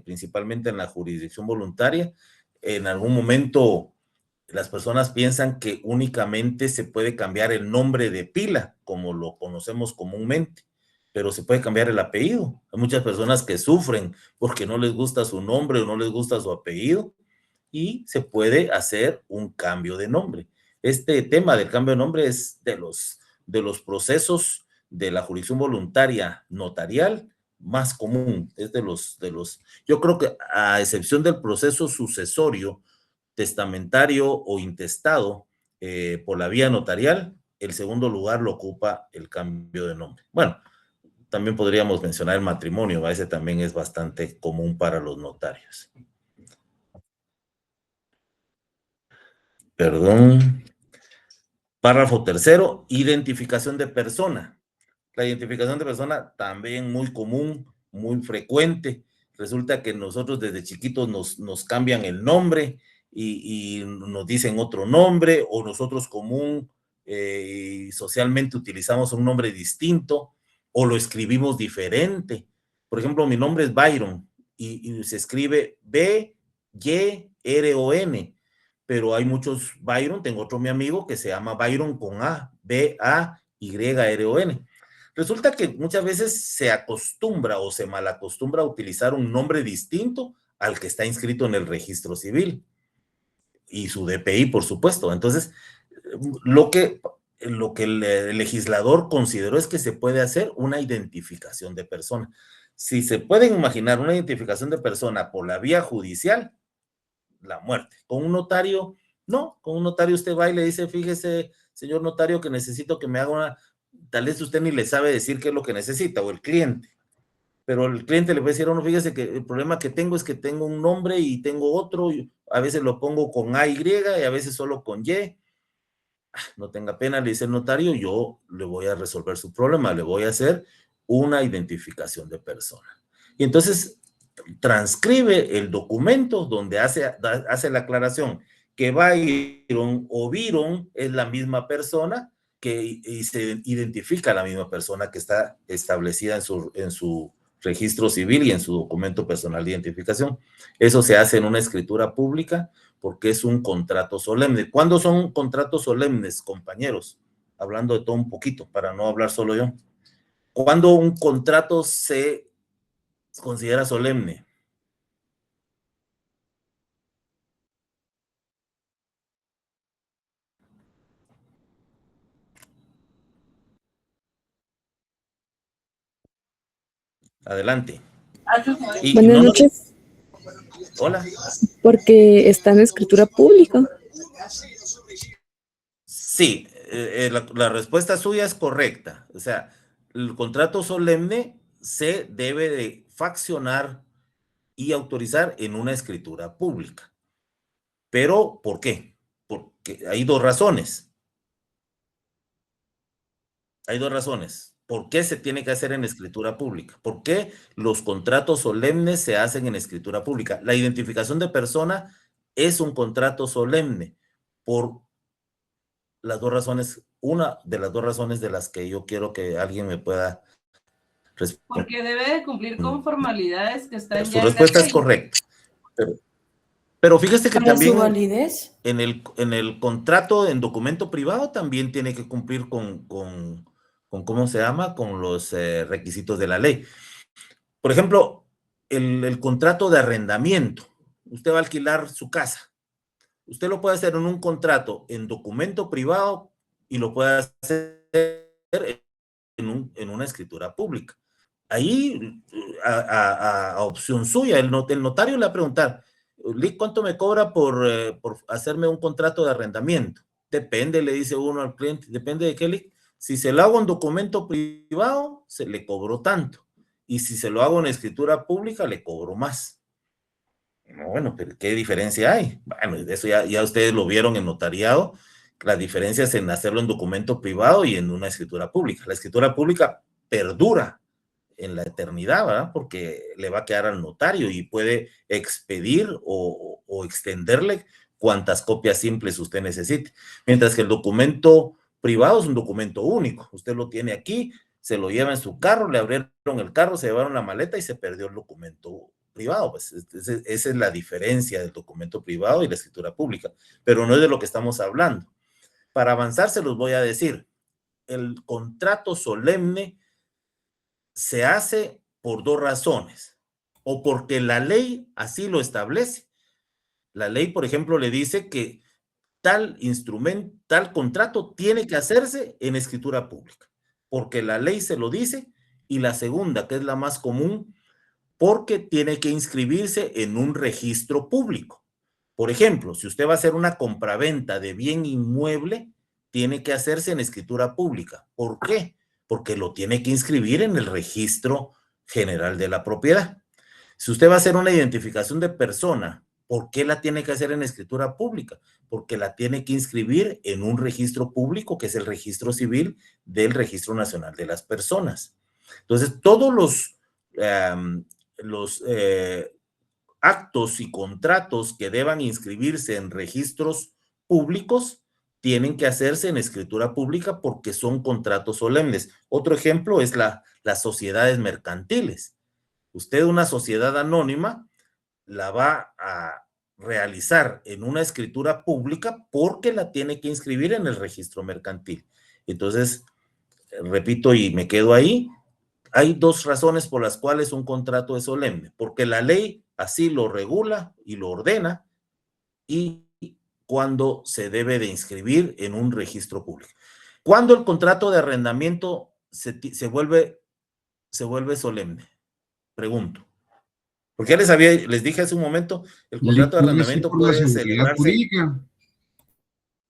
principalmente en la jurisdicción voluntaria. En algún momento las personas piensan que únicamente se puede cambiar el nombre de pila, como lo conocemos comúnmente, pero se puede cambiar el apellido. Hay muchas personas que sufren porque no les gusta su nombre o no les gusta su apellido y se puede hacer un cambio de nombre. Este tema del cambio de nombre es de los procesos de la jurisdicción voluntaria notarial más común. Es yo creo que a excepción del proceso sucesorio, testamentario o intestado por la vía notarial, el segundo lugar lo ocupa el cambio de nombre. Bueno, también podríamos mencionar el matrimonio, ese también es bastante común para los notarios. Perdón. Párrafo tercero, identificación de persona. La identificación de persona también muy común, muy frecuente. Resulta que nosotros desde chiquitos nos cambian el nombre y nos dicen otro nombre, o nosotros común y socialmente utilizamos un nombre distinto o lo escribimos diferente. Por ejemplo, mi nombre es Byron y se escribe B-Y-R-O-N, pero hay muchos Byron. Tengo otro mi amigo que se llama Byron con A, B-A-Y-R-O-N. Resulta que muchas veces se acostumbra o se malacostumbra a utilizar un nombre distinto al que está inscrito en el registro civil y su DPI, por supuesto. Entonces, lo que el legislador consideró es que se puede hacer una identificación de persona. Si se pueden imaginar una identificación de persona por la vía judicial, la muerte. Con un notario, no. Con un notario usted va y le dice, fíjese, señor notario, que necesito que me haga una... Tal vez usted ni le sabe decir qué es lo que necesita, o el cliente. Pero el cliente le puede decir, no, fíjese que el problema que tengo es que tengo un nombre y tengo otro, y a veces lo pongo con A, Y, y a veces solo con Y. No tenga pena, le dice el notario, yo le voy a resolver su problema, le voy a hacer una identificación de persona. Y entonces transcribe el documento donde hace la aclaración que Byron o Byron es la misma persona y se identifica la misma persona que está establecida en su registro civil y en su documento personal de identificación. Eso se hace en una escritura pública porque es un contrato solemne. ¿Cuándo son contratos solemnes, compañeros? Hablando de todo un poquito, para no hablar solo yo. ¿Cuándo un contrato se considera solemne? Adelante. Buenas noches. Hola. Porque está en escritura pública. Sí, la respuesta suya es correcta. O sea, el contrato solemne se debe de faccionar y autorizar en una escritura pública. Pero, ¿por qué? Porque hay dos razones. Hay dos razones. ¿Por qué se tiene que hacer en escritura pública? ¿Por qué los contratos solemnes se hacen en escritura pública? La identificación de persona es un contrato solemne por las dos razones, una de las dos razones de las que yo quiero que alguien me pueda responder. Porque debe de cumplir con formalidades que están Su ya respuesta en la es ley. correcta. Pero fíjese que ¿Para también su validez? en el contrato, en documento privado, también tiene que cumplir con ¿cómo se llama? Con los requisitos de la ley. Por ejemplo, el contrato de arrendamiento. Usted va a alquilar su casa. Usted lo puede hacer en un contrato en documento privado y lo puede hacer en una escritura pública. Ahí, a opción suya, el notario le va a preguntar, ¿cuánto me cobra por hacerme un contrato de arrendamiento? Depende, le dice uno al cliente, depende de qué. Si se lo hago en documento privado, se le cobró tanto. Y si se lo hago en escritura pública, le cobro más. Bueno, pero ¿qué diferencia hay? Bueno, eso ya ustedes lo vieron en notariado, las diferencias en hacerlo en documento privado y en una escritura pública. La escritura pública perdura en la eternidad, ¿verdad? Porque le va a quedar al notario y puede expedir o extenderle cuantas copias simples usted necesite. Mientras que el documento privado es un documento único. Usted lo tiene aquí, se lo lleva en su carro, le abrieron el carro, se llevaron la maleta y se perdió el documento privado. Pues esa es la diferencia del documento privado y la escritura pública. Pero no es de lo que estamos hablando. Para avanzar se los voy a decir. El contrato solemne se hace por dos razones, o porque la ley así lo establece. La ley, por ejemplo, le dice que tal instrumento, tal contrato tiene que hacerse en escritura pública, porque la ley se lo dice, y la segunda, que es la más común, porque tiene que inscribirse en un registro público. Por ejemplo, si usted va a hacer una compraventa de bien inmueble, tiene que hacerse en escritura pública. ¿Por qué? Porque lo tiene que inscribir en el registro general de la propiedad. Si usted va a hacer una identificación de persona, ¿por qué la tiene que hacer en escritura pública? Porque la tiene que inscribir en un registro público, que es el registro civil del Registro Nacional de las Personas. Entonces, todos los actos y contratos que deban inscribirse en registros públicos tienen que hacerse en escritura pública porque son contratos solemnes. Otro ejemplo es las sociedades mercantiles. Usted, una sociedad anónima, la va a realizar en una escritura pública porque la tiene que inscribir en el registro mercantil. Entonces, repito y me quedo ahí, hay dos razones por las cuales un contrato es solemne, porque la ley así lo regula y lo ordena, y cuando se debe de inscribir en un registro público. ¿Cuándo el contrato de arrendamiento se vuelve solemne? Pregunto. Porque ya les dije hace un momento, el contrato de arrendamiento puede celebrarse.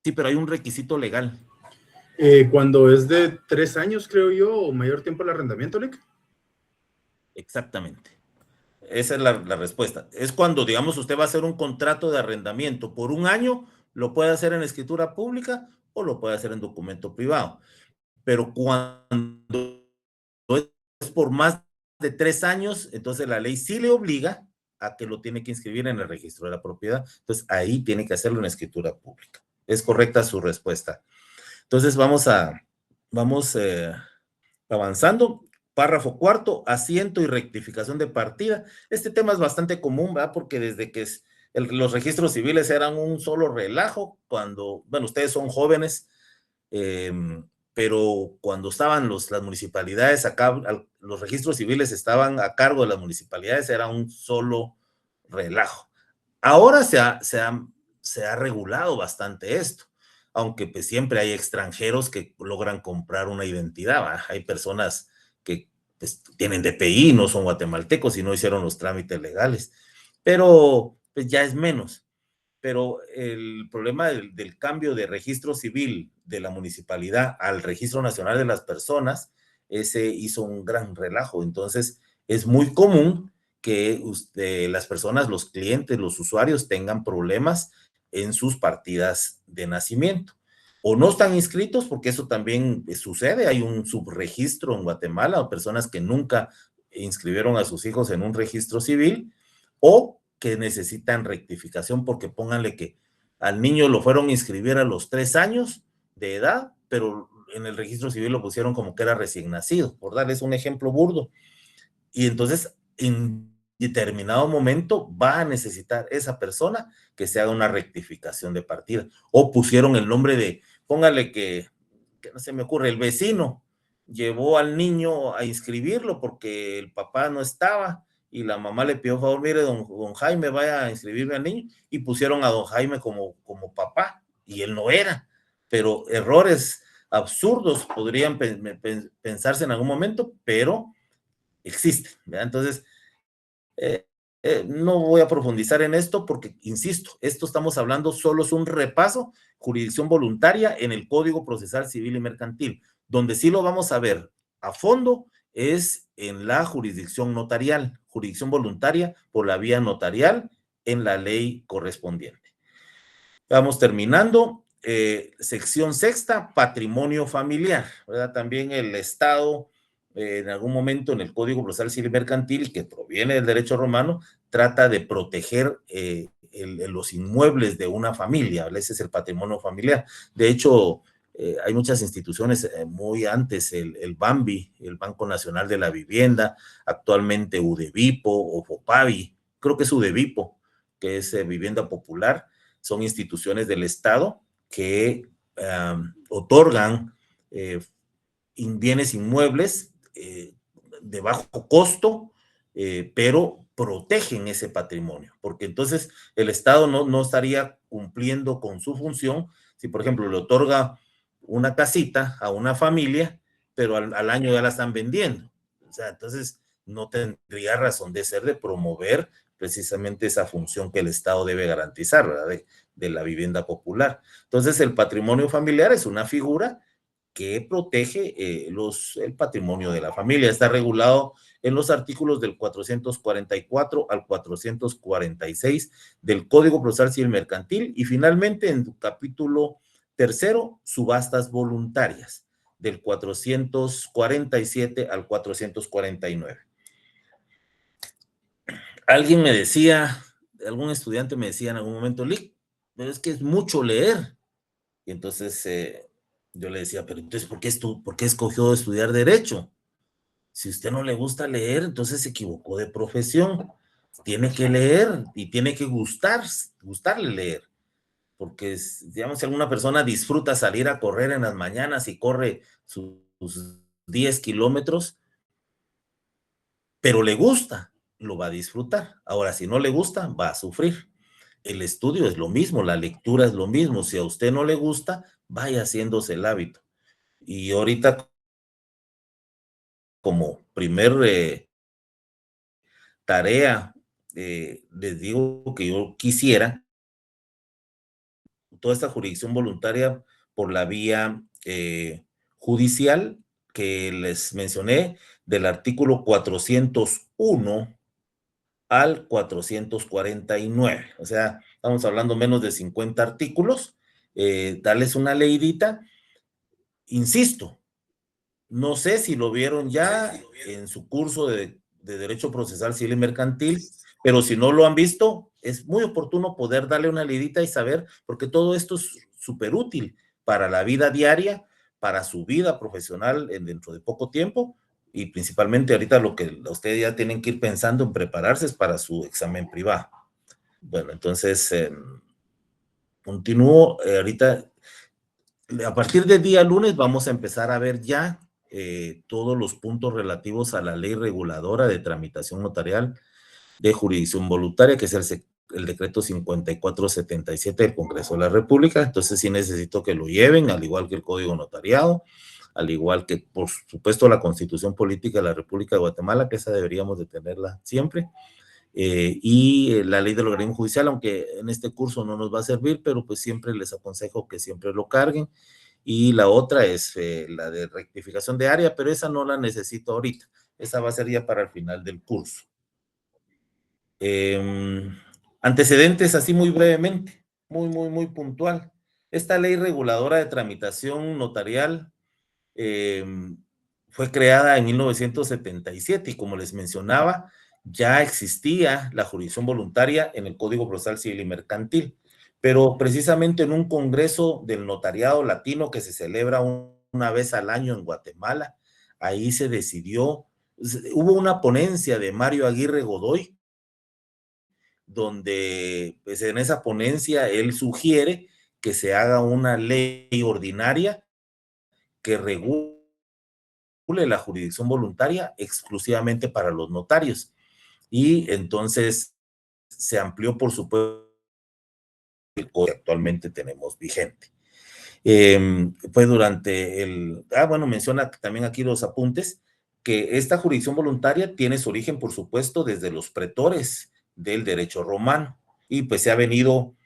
Sí, pero hay un requisito legal. Cuando es de 3 años, creo yo, o mayor tiempo el arrendamiento, Lick. Exactamente. Esa es la respuesta. Es cuando, digamos, usted va a hacer un contrato de arrendamiento por 1 año, lo puede hacer en escritura pública o lo puede hacer en documento privado. Pero cuando es por más de 3 años, entonces la ley sí le obliga a que lo tiene que inscribir en el registro de la propiedad. Entonces ahí tiene que hacerlo en escritura pública. Es correcta su respuesta. Entonces vamos avanzando. Párrafo cuarto, asiento y rectificación de partida. Este tema es bastante común, ¿verdad? Porque desde que los registros civiles eran un solo relajo, cuando, bueno, ustedes son jóvenes, pero cuando estaban las municipalidades acá, los registros civiles estaban a cargo de las municipalidades, era un solo relajo. Ahora se ha regulado bastante esto, aunque pues siempre hay extranjeros que logran comprar una identidad, ¿va? Hay personas que pues, tienen DPI, no son guatemaltecos y no hicieron los trámites legales, pero pues ya es menos. Pero el problema del cambio de registro civil de la municipalidad al Registro Nacional de las Personas, ese hizo un gran relajo. Entonces, es muy común que las personas, los clientes, los usuarios tengan problemas en sus partidas de nacimiento. O no están inscritos, porque eso también sucede. Hay un subregistro en Guatemala, o personas que nunca inscribieron a sus hijos en un registro civil, o que necesitan rectificación, porque pónganle que al niño lo fueron a inscribir a los 3 años de edad, pero en el registro civil lo pusieron como que era recién nacido, por darles un ejemplo burdo. Y entonces, en determinado momento, va a necesitar esa persona que se haga una rectificación de partida. O pusieron el nombre de, póngale que no se me ocurre, el vecino llevó al niño a inscribirlo porque el papá no estaba, y la mamá le pidió favor, mire, don Jaime, vaya a inscribirme al niño, y pusieron a don Jaime como papá, y él no era. Pero errores absurdos podrían pensarse en algún momento, pero existen, ¿verdad? Entonces, no voy a profundizar en esto porque, insisto, esto estamos hablando, solo es un repaso, jurisdicción voluntaria en el Código Procesal Civil y Mercantil. Donde sí lo vamos a ver a fondo es en la jurisdicción notarial, jurisdicción voluntaria por la vía notarial en la ley correspondiente. Vamos terminando. Sección sexta, patrimonio familiar, ¿verdad? También el Estado, en algún momento en el Código Procesal Civil y Mercantil, que proviene del derecho romano, trata de proteger los inmuebles de una familia. Ese es el patrimonio familiar. De hecho, hay muchas instituciones muy antes, el BAMBI, el Banco Nacional de la Vivienda, actualmente UDEVIPO o FOPAVI, creo que es UDEVIPO, que es Vivienda Popular, son instituciones del Estado que otorgan bienes inmuebles de bajo costo, pero protegen ese patrimonio, porque entonces el Estado no estaría cumpliendo con su función si, por ejemplo, le otorga una casita a una familia, pero al año ya la están vendiendo. O sea, entonces no tendría razón de ser de promover precisamente esa función que el Estado debe garantizar, ¿verdad? De la vivienda popular. Entonces, el patrimonio familiar es una figura que protege el patrimonio de la familia. Está regulado en los artículos del 444 al 446 del Código Procesal Civil Mercantil, y finalmente en el capítulo tercero, subastas voluntarias, del 447 al 449. Alguien me decía, algún estudiante me decía en algún momento, Lick, pero es que es mucho leer. Y entonces yo le decía, pero entonces, ¿por qué escogió estudiar Derecho? Si a usted no le gusta leer, entonces se equivocó de profesión. Tiene que leer y tiene que gustarle leer. Porque, digamos, si alguna persona disfruta salir a correr en las mañanas y corre sus 10 kilómetros, pero le gusta, lo va a disfrutar. Ahora, si no le gusta, va a sufrir. El estudio es lo mismo, la lectura es lo mismo. Si a usted no le gusta, vaya haciéndose el hábito. Y ahorita, como primer tarea, les digo que yo quisiera toda esta jurisdicción voluntaria por la vía judicial que les mencioné, del artículo 401 al 449. O sea, estamos hablando menos de 50 artículos, darles una leidita. Insisto, no sé si lo vieron ya en su curso de de Derecho Procesal Civil y Mercantil, pero si no lo han visto, es muy oportuno poder darle una leidita y saber, porque todo esto es súper útil para la vida diaria, para su vida profesional dentro de poco tiempo, y principalmente ahorita lo que ustedes ya tienen que ir pensando en prepararse es para su examen privado. Bueno, entonces, continúo ahorita. A partir del día lunes vamos a empezar a ver ya todos los puntos relativos a la ley reguladora de tramitación notarial de jurisdicción voluntaria, que es el decreto 5477 del Congreso de la República. Entonces sí necesito que lo lleven, al igual que el Código Notariado, al igual que, por supuesto, la Constitución Política de la República de Guatemala, que esa deberíamos de tenerla siempre. Y la ley del organismo judicial, aunque en este curso no nos va a servir, pero pues siempre les aconsejo que siempre lo carguen. Y la otra es la de rectificación de área, pero esa no la necesito ahorita, esa va a ser ya para el final del curso. Antecedentes así muy brevemente, muy puntual. Esta ley reguladora de tramitación notarial fue creada en 1977 y como les mencionaba, ya existía la jurisdicción voluntaria en el Código Procesal Civil y Mercantil, pero precisamente en un congreso del notariado latino que se celebra una vez al año en Guatemala, ahí se decidió, hubo una ponencia de Mario Aguirre Godoy, donde pues en esa ponencia él sugiere que se haga una ley ordinaria que regule la jurisdicción voluntaria exclusivamente para los notarios. Y entonces se amplió, por supuesto, el código que actualmente tenemos vigente. Fue durante menciona también aquí los apuntes, que esta jurisdicción voluntaria tiene su origen, por supuesto, desde los pretores del derecho romano, y pues se ha venido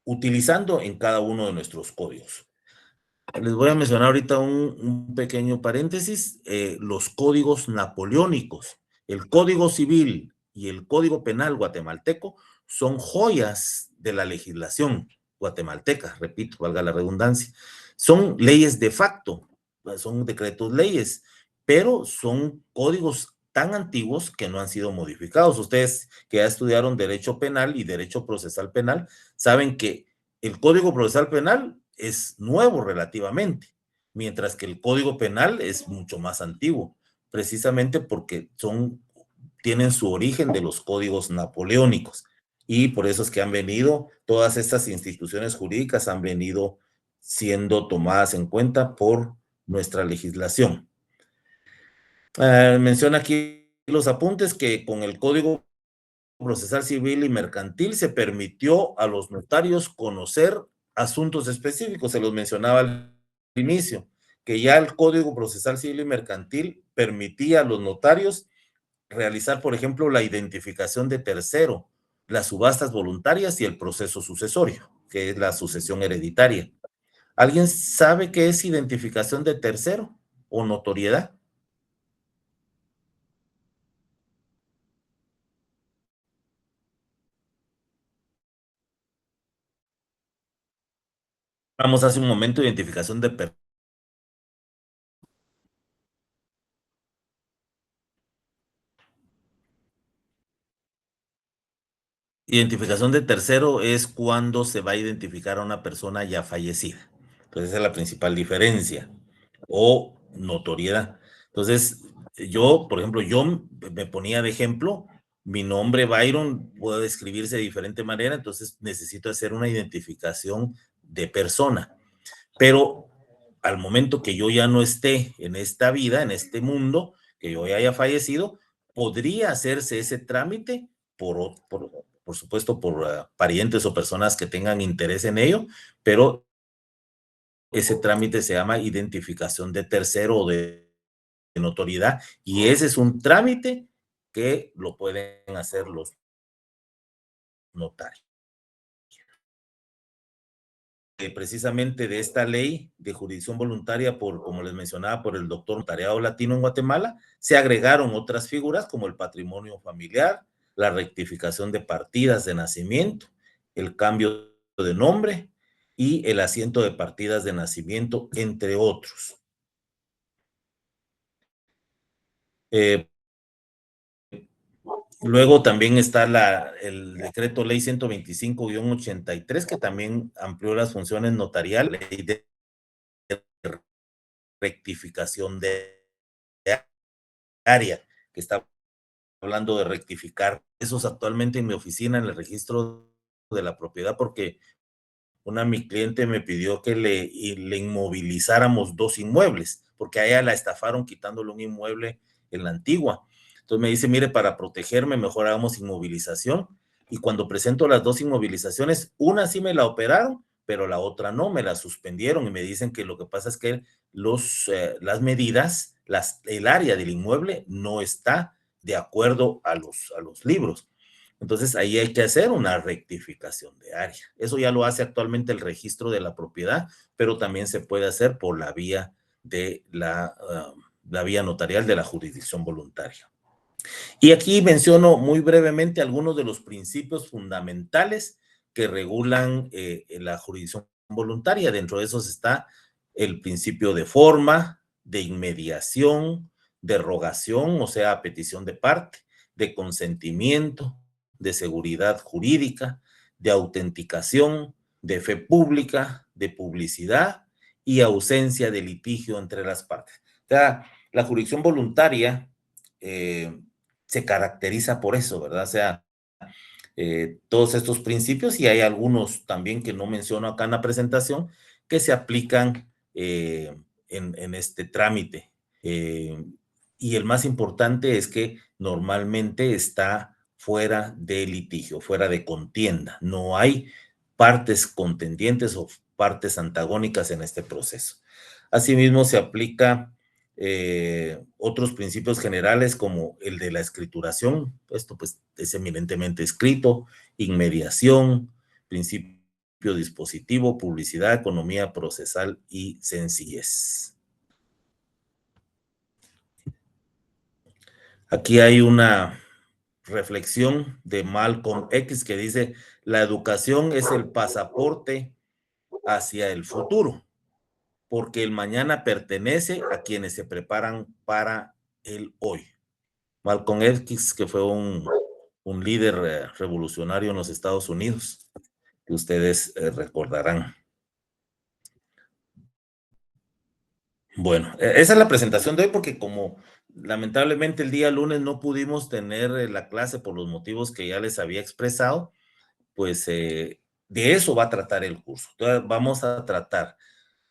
utilizando en cada uno de nuestros códigos. Les voy a mencionar ahorita un pequeño paréntesis, los códigos napoleónicos. El Código Civil y el Código Penal guatemalteco son joyas de la legislación guatemalteca, repito, valga la redundancia. Son leyes de facto, son decretos leyes, pero son códigos tan antiguos que no han sido modificados. Ustedes que ya estudiaron Derecho Penal y Derecho Procesal Penal, saben que el Código Procesal Penal es nuevo relativamente, mientras que el Código Penal es mucho más antiguo, precisamente porque tienen su origen de los códigos napoleónicos, y por eso es que han venido, todas estas instituciones jurídicas han venido siendo tomadas en cuenta por nuestra legislación. Menciona aquí los apuntes que con el Código Procesal Civil y Mercantil se permitió a los notarios conocer asuntos específicos, se los mencionaba al inicio, que ya el Código Procesal Civil y Mercantil permitía a los notarios realizar, por ejemplo, la identificación de tercero, las subastas voluntarias y el proceso sucesorio, que es la sucesión hereditaria. ¿Alguien sabe qué es identificación de tercero o notoriedad? Vamos hace un momento, identificación de identificación de tercero es cuando se va a identificar a una persona ya fallecida. Entonces, esa es la principal diferencia. O notoriedad. Entonces, por ejemplo, yo me ponía de ejemplo, mi nombre Byron puede escribirse de diferente manera, entonces necesito hacer una identificación de persona. Pero al momento que yo ya no esté en esta vida, en este mundo, que yo ya haya fallecido, podría hacerse ese trámite por supuesto, por parientes o personas que tengan interés en ello, pero ese trámite se llama identificación de tercero o de notoriedad, y ese es un trámite que lo pueden hacer los notarios. Precisamente de esta ley de jurisdicción voluntaria, como les mencionaba, por el doctor notariado latino en Guatemala, se agregaron otras figuras como el patrimonio familiar, la rectificación de partidas de nacimiento, el cambio de nombre y el asiento de partidas de nacimiento, entre otros. Luego también está el decreto ley 125-83, que también amplió las funciones notariales, ley de rectificación de área, que está hablando de rectificar. Eso es actualmente en mi oficina, en el registro de la propiedad, porque mi cliente me pidió que le inmovilizáramos 2 inmuebles, porque a ella la estafaron quitándole un inmueble en la antigua. Entonces me dice, mire, para protegerme mejor hagamos inmovilización. Y cuando presento las 2 inmovilizaciones, una sí me la operaron, pero la otra no, me la suspendieron y me dicen que lo que pasa es que las medidas, el área del inmueble no está de acuerdo a los libros. Entonces ahí hay que hacer una rectificación de área. Eso ya lo hace actualmente el registro de la propiedad, pero también se puede hacer por la vía de la vía notarial de la jurisdicción voluntaria. Y aquí menciono muy brevemente algunos de los principios fundamentales que regulan la jurisdicción voluntaria. Dentro de esos está el principio de forma, de inmediación, de rogación, o sea, petición de parte, de consentimiento, de seguridad jurídica, de autenticación, de fe pública, de publicidad y ausencia de litigio entre las partes. O sea, la jurisdicción voluntaria se caracteriza por eso, ¿verdad? O sea, todos estos principios, y hay algunos también que no menciono acá en la presentación, que se aplican en este trámite. Y el más importante es que normalmente está fuera de litigio, fuera de contienda. No hay partes contendientes o partes antagónicas en este proceso. Asimismo, se aplica otros principios generales como el de la escrituración, esto pues es eminentemente escrito, inmediación, principio dispositivo, publicidad, economía procesal y sencillez. Aquí hay una reflexión de Malcolm X que dice: la educación es el pasaporte hacia el futuro, porque el mañana pertenece a quienes se preparan para el hoy. Malcolm X, que fue un líder revolucionario en los Estados Unidos, que ustedes recordarán. Bueno, esa es la presentación de hoy, porque como lamentablemente el día lunes no pudimos tener la clase por los motivos que ya les había expresado, pues de eso va a tratar el curso. Entonces, vamos a tratar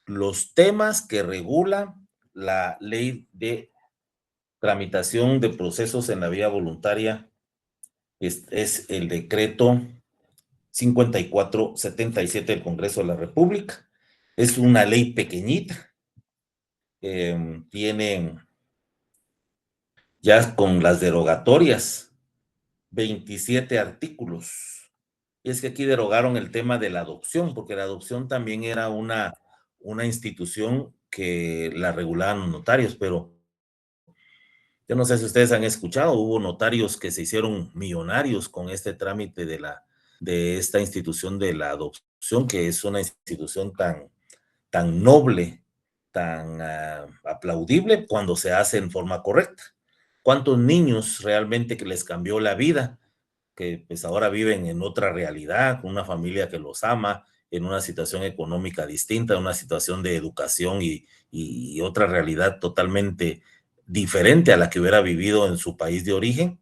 los temas que regula la ley de tramitación de procesos en la vía voluntaria. Es el decreto 5477 del Congreso de la República. Es una ley pequeñita. Tienen ya con las derogatorias 27 artículos. Y es que aquí derogaron el tema de la adopción, porque la adopción también era una institución que la regulaban los notarios, pero yo no sé si ustedes han escuchado, hubo notarios que se hicieron millonarios con este trámite de esta institución de la adopción, que es una institución tan noble, tan aplaudible cuando se hace en forma correcta. ¿Cuántos niños realmente que les cambió la vida, que pues ahora viven en otra realidad, con una familia que los ama, en una situación económica distinta, una situación de educación y otra realidad totalmente diferente a la que hubiera vivido en su país de origen?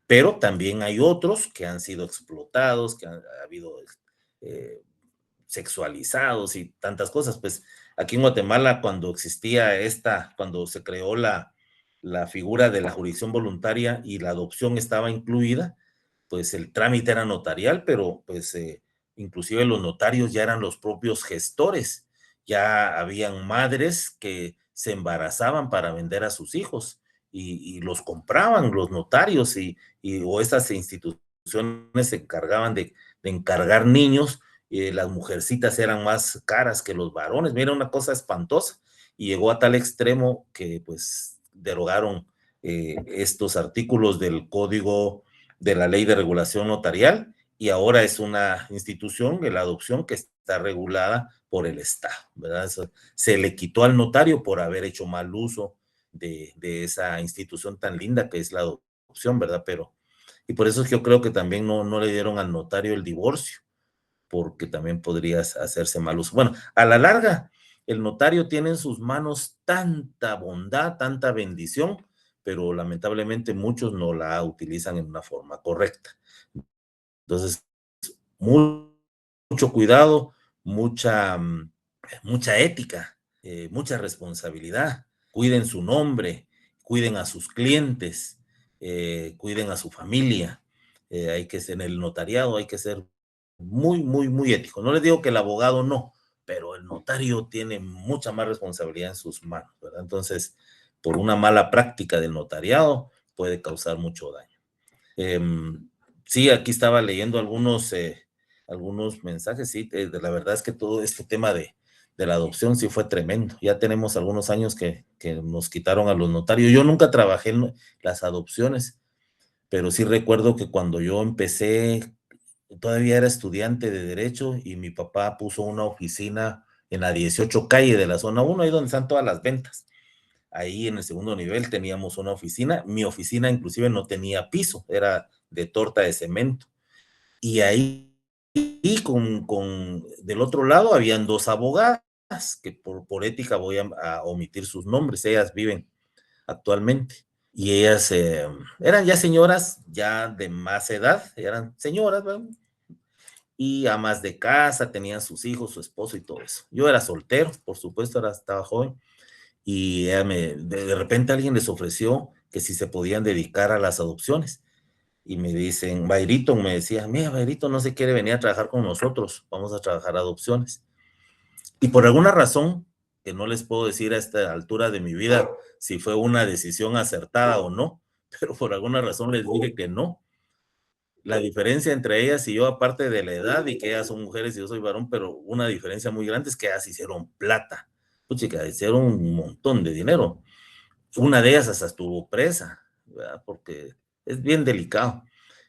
Pero también hay otros que han sido explotados, que ha habido sexualizados y tantas cosas. Pues aquí en Guatemala, cuando cuando se creó la figura de la jurisdicción voluntaria y la adopción estaba incluida, pues el trámite era notarial, pero pues inclusive los notarios ya eran los propios gestores. Ya habían madres que se embarazaban para vender a sus hijos y los compraban los notarios o estas instituciones se encargaban de encargar niños. Las mujercitas eran más caras que los varones. Mira, una cosa espantosa. Y llegó a tal extremo que pues derogaron estos artículos del Código de la Ley de Regulación Notarial, y ahora es una institución de la adopción que está regulada por el Estado, ¿verdad? Eso se le quitó al notario por haber hecho mal uso de esa institución tan linda que es la adopción, ¿verdad? Y por eso es que yo creo que también no le dieron al notario el divorcio, porque también podrías hacerse mal uso. Bueno, a la larga, el notario tiene en sus manos tanta bondad, tanta bendición, pero lamentablemente muchos no la utilizan en una forma correcta. Entonces, mucho cuidado, mucha ética, mucha responsabilidad. Cuiden su nombre, cuiden a sus clientes, cuiden a su familia. Hay que ser en el notariado, hay que ser muy ético. No les digo que el abogado no, pero el notario tiene mucha más responsabilidad en sus manos, ¿verdad? Entonces, por una mala práctica del notariado puede causar mucho daño. Sí, aquí estaba leyendo algunos mensajes, sí, la verdad es que todo este tema de la adopción sí fue tremendo. Ya tenemos algunos años que nos quitaron a los notarios. Yo nunca trabajé en las adopciones, pero sí recuerdo que cuando yo empecé, todavía era estudiante de Derecho y mi papá puso una oficina en la 18 calle de la zona 1, ahí donde están todas las ventas. Ahí en el segundo nivel teníamos una oficina. Mi oficina inclusive no tenía piso, era de torta de cemento. Y ahí del otro lado habían dos abogadas que por ética voy a omitir sus nombres, ellas viven actualmente. Y ellas eran ya señoras, ya de más edad, eran señoras, ¿verdad? Y amas de casa, tenían sus hijos, su esposo y todo eso. Yo era soltero, por supuesto, estaba joven, y de repente alguien les ofreció que si se podían dedicar a las adopciones. Y me dicen, Bayrito, me decía, mira, Bayrito no se quiere venir a trabajar con nosotros, vamos a trabajar adopciones. Y por alguna razón, que no les puedo decir a esta altura de mi vida si fue una decisión acertada o no, pero por alguna razón les dije que no. La diferencia entre ellas y yo, aparte de la edad y que ellas son mujeres y yo soy varón, pero una diferencia muy grande es que ellas hicieron plata. Puchica, hicieron un montón de dinero. Una de ellas hasta estuvo presa, ¿verdad? Porque es bien delicado.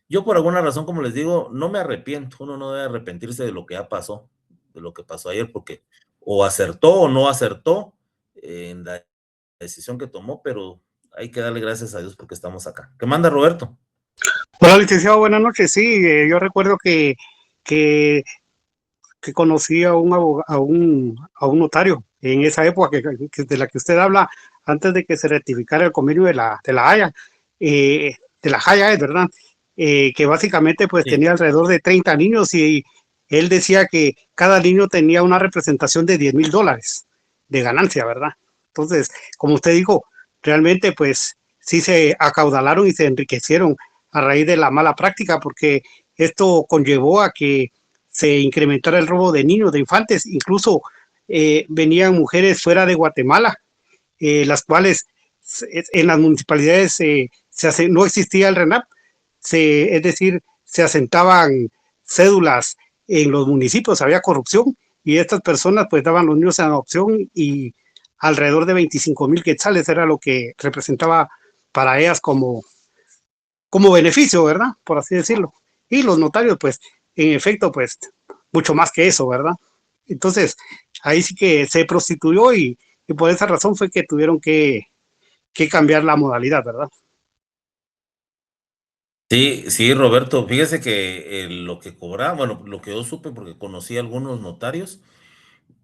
Yo por alguna razón, como les digo, no me arrepiento. Uno no debe arrepentirse de lo que ya pasó, de lo que pasó ayer, porque o acertó o no acertó en la decisión que tomó, pero hay que darle gracias a Dios porque estamos acá. ¿Qué manda, Roberto? Hola, licenciado, buenas noches. Sí, yo recuerdo que conocí a un notario en esa época de la que usted habla, antes de que se rectificara el convenio de la Haya, de la Haya, es verdad, que básicamente pues Sí. tenía alrededor de 30 niños y él decía que cada niño tenía una representación de $10,000 de ganancia, ¿verdad? Entonces, como usted dijo, realmente pues sí se acaudalaron y se enriquecieron a raíz de la mala práctica, porque esto conllevó a que se incrementara el robo de niños, de infantes, incluso venían mujeres fuera de Guatemala, las cuales en las municipalidades no existía el RENAP, es decir, se asentaban cédulas en los municipios, había corrupción y estas personas pues daban los niños en adopción y alrededor de 25,000 quetzales era lo que representaba para ellas como beneficio, ¿verdad? Por así decirlo. Y los notarios, pues, en efecto, pues, mucho más que eso, ¿verdad? Entonces, ahí sí que se prostituyó y por esa razón fue que tuvieron que cambiar la modalidad, ¿verdad? Sí, Roberto, fíjese que lo que cobraba, bueno, lo que yo supe porque conocí a algunos notarios,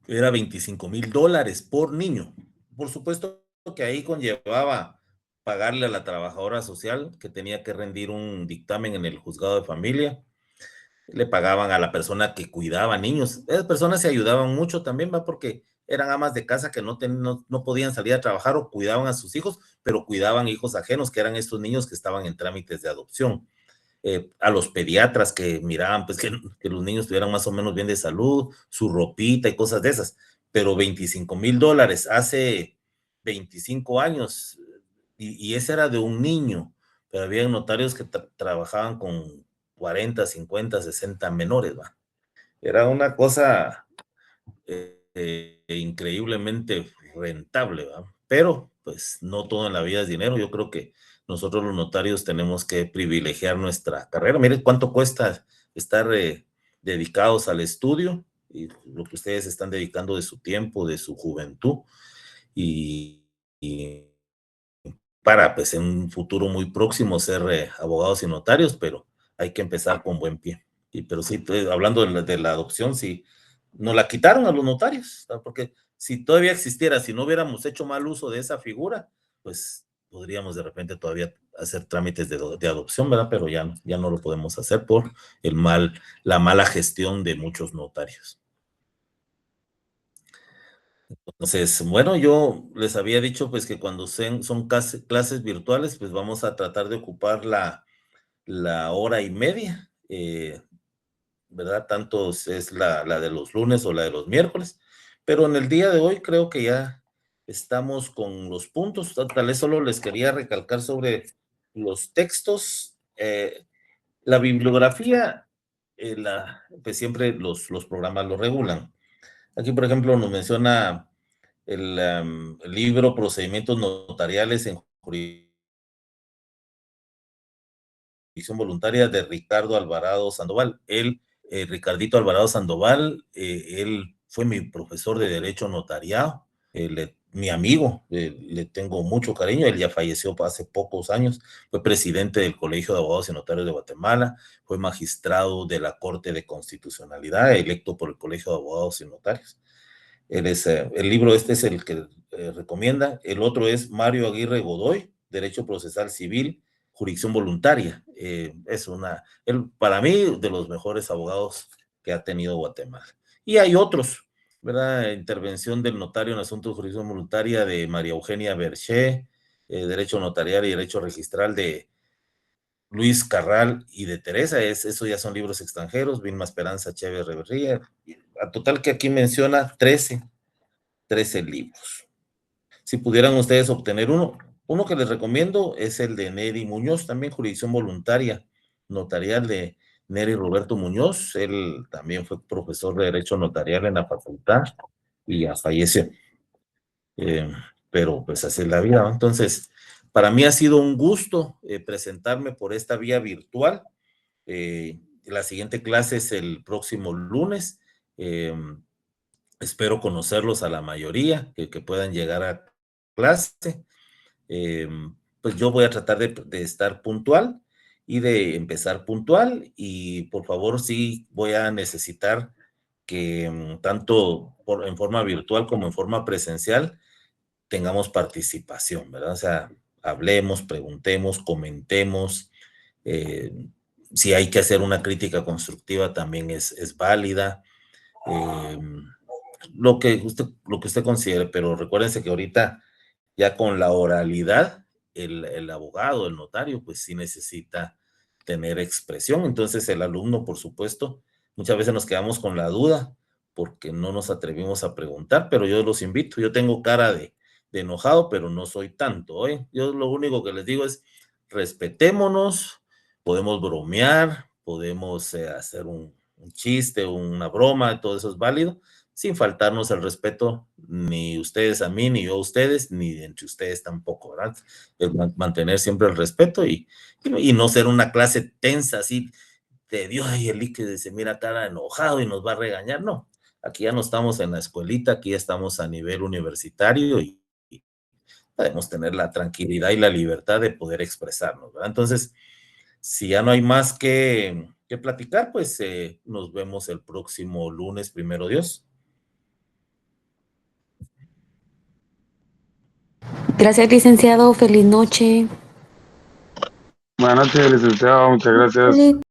era $25,000 por niño. Por supuesto que ahí conllevaba pagarle a la trabajadora social que tenía que rendir un dictamen en el juzgado de familia. Le pagaban a la persona que cuidaba niños. Esas personas se ayudaban mucho también, ¿va? Porque eran amas de casa que no podían salir a trabajar o cuidaban a sus hijos, pero cuidaban hijos ajenos, que eran estos niños que estaban en trámites de adopción. A los pediatras que miraban pues que los niños estuvieran más o menos bien de salud, su ropita y cosas de esas, pero $25,000 hace 25 años, y ese era de un niño, pero había notarios que trabajaban con 40, 50, 60 menores, ¿va? Era una cosa increíblemente rentable, ¿va? Pero pues no todo en la vida es dinero. Yo creo que nosotros los notarios tenemos que privilegiar nuestra carrera. Miren cuánto cuesta estar dedicados al estudio y lo que ustedes están dedicando de su tiempo, de su juventud, y para, pues, en un futuro muy próximo ser abogados y notarios, pero hay que empezar con buen pie. Pero sí, hablando de la adopción, sí, nos la quitaron a los notarios, ¿no? Porque si todavía existiera, si no hubiéramos hecho mal uso de esa figura, pues podríamos de repente todavía hacer trámites de adopción, ¿verdad? Pero ya no lo podemos hacer por la mala gestión de muchos notarios. Entonces, bueno, yo les había dicho pues que cuando son clases virtuales, pues vamos a tratar de ocupar la hora y media, ¿verdad? Tanto es la de los lunes o la de los miércoles, pero en el día de hoy creo que ya estamos con los puntos. Tal vez solo les quería recalcar sobre los textos. La bibliografía, pues siempre los programas lo regulan. Aquí, por ejemplo, nos menciona el libro Procedimientos Notariales en Jurisdicción Voluntaria de Ricardo Alvarado Sandoval. Ricardito Alvarado Sandoval, él fue mi profesor de Derecho Notariado, mi amigo, le tengo mucho cariño. Él ya falleció hace pocos años, fue presidente del Colegio de Abogados y Notarios de Guatemala, fue magistrado de la Corte de Constitucionalidad, electo por el Colegio de Abogados y Notarios. El libro es el que recomienda. El otro es Mario Aguirre Godoy, Derecho Procesal Civil, Jurisdicción Voluntaria. Él, para mí, de los mejores abogados que ha tenido Guatemala. Y hay otros, ¿verdad? Intervención del notario en asuntos de jurisdicción voluntaria de María Eugenia Berché, Derecho Notarial y Derecho Registral de Luis Carral y de Teresa. Eso ya son libros extranjeros. Vilma Esperanza Chévez Reverría. A total que aquí menciona 13 libros. Si pudieran ustedes obtener uno que les recomiendo es el de Neri Muñoz, también Jurisdicción Voluntaria Notarial de Neri Roberto Muñoz. Él también fue profesor de Derecho Notarial en la facultad y ya falleció. Pero pues así es la vida, ¿no? Entonces, para mí ha sido un gusto presentarme por esta vía virtual. La siguiente clase es el próximo lunes. Espero conocerlos a la mayoría, que puedan llegar a clase. Pues yo voy a tratar de estar puntual y de empezar puntual, y por favor sí voy a necesitar que tanto en forma virtual como en forma presencial tengamos participación, ¿verdad? O sea, hablemos, preguntemos, comentemos. Si hay que hacer una crítica constructiva también es válida. Lo que usted considere, pero recuérdense que ahorita ya con la oralidad, el abogado, el notario, pues sí necesita tener expresión. Entonces el alumno, por supuesto, muchas veces nos quedamos con la duda porque no nos atrevimos a preguntar, pero yo los invito. Yo tengo cara de enojado, pero no soy tanto, ¿eh? Yo lo único que les digo es respetémonos, podemos bromear, podemos hacer un chiste, una broma, todo eso es válido, sin faltarnos el respeto, ni ustedes a mí, ni yo a ustedes, ni entre ustedes tampoco, ¿verdad? Mantener siempre el respeto y no ser una clase tensa, así, de Dios, ay, el que se mira cara enojado y nos va a regañar. No, aquí ya no estamos en la escuelita, aquí ya estamos a nivel universitario y podemos tener la tranquilidad y la libertad de poder expresarnos, ¿verdad? Entonces, si ya no hay más que platicar, pues nos vemos el próximo lunes, primero Dios. Gracias, licenciado. Feliz noche. Buenas noches, licenciado. Muchas gracias.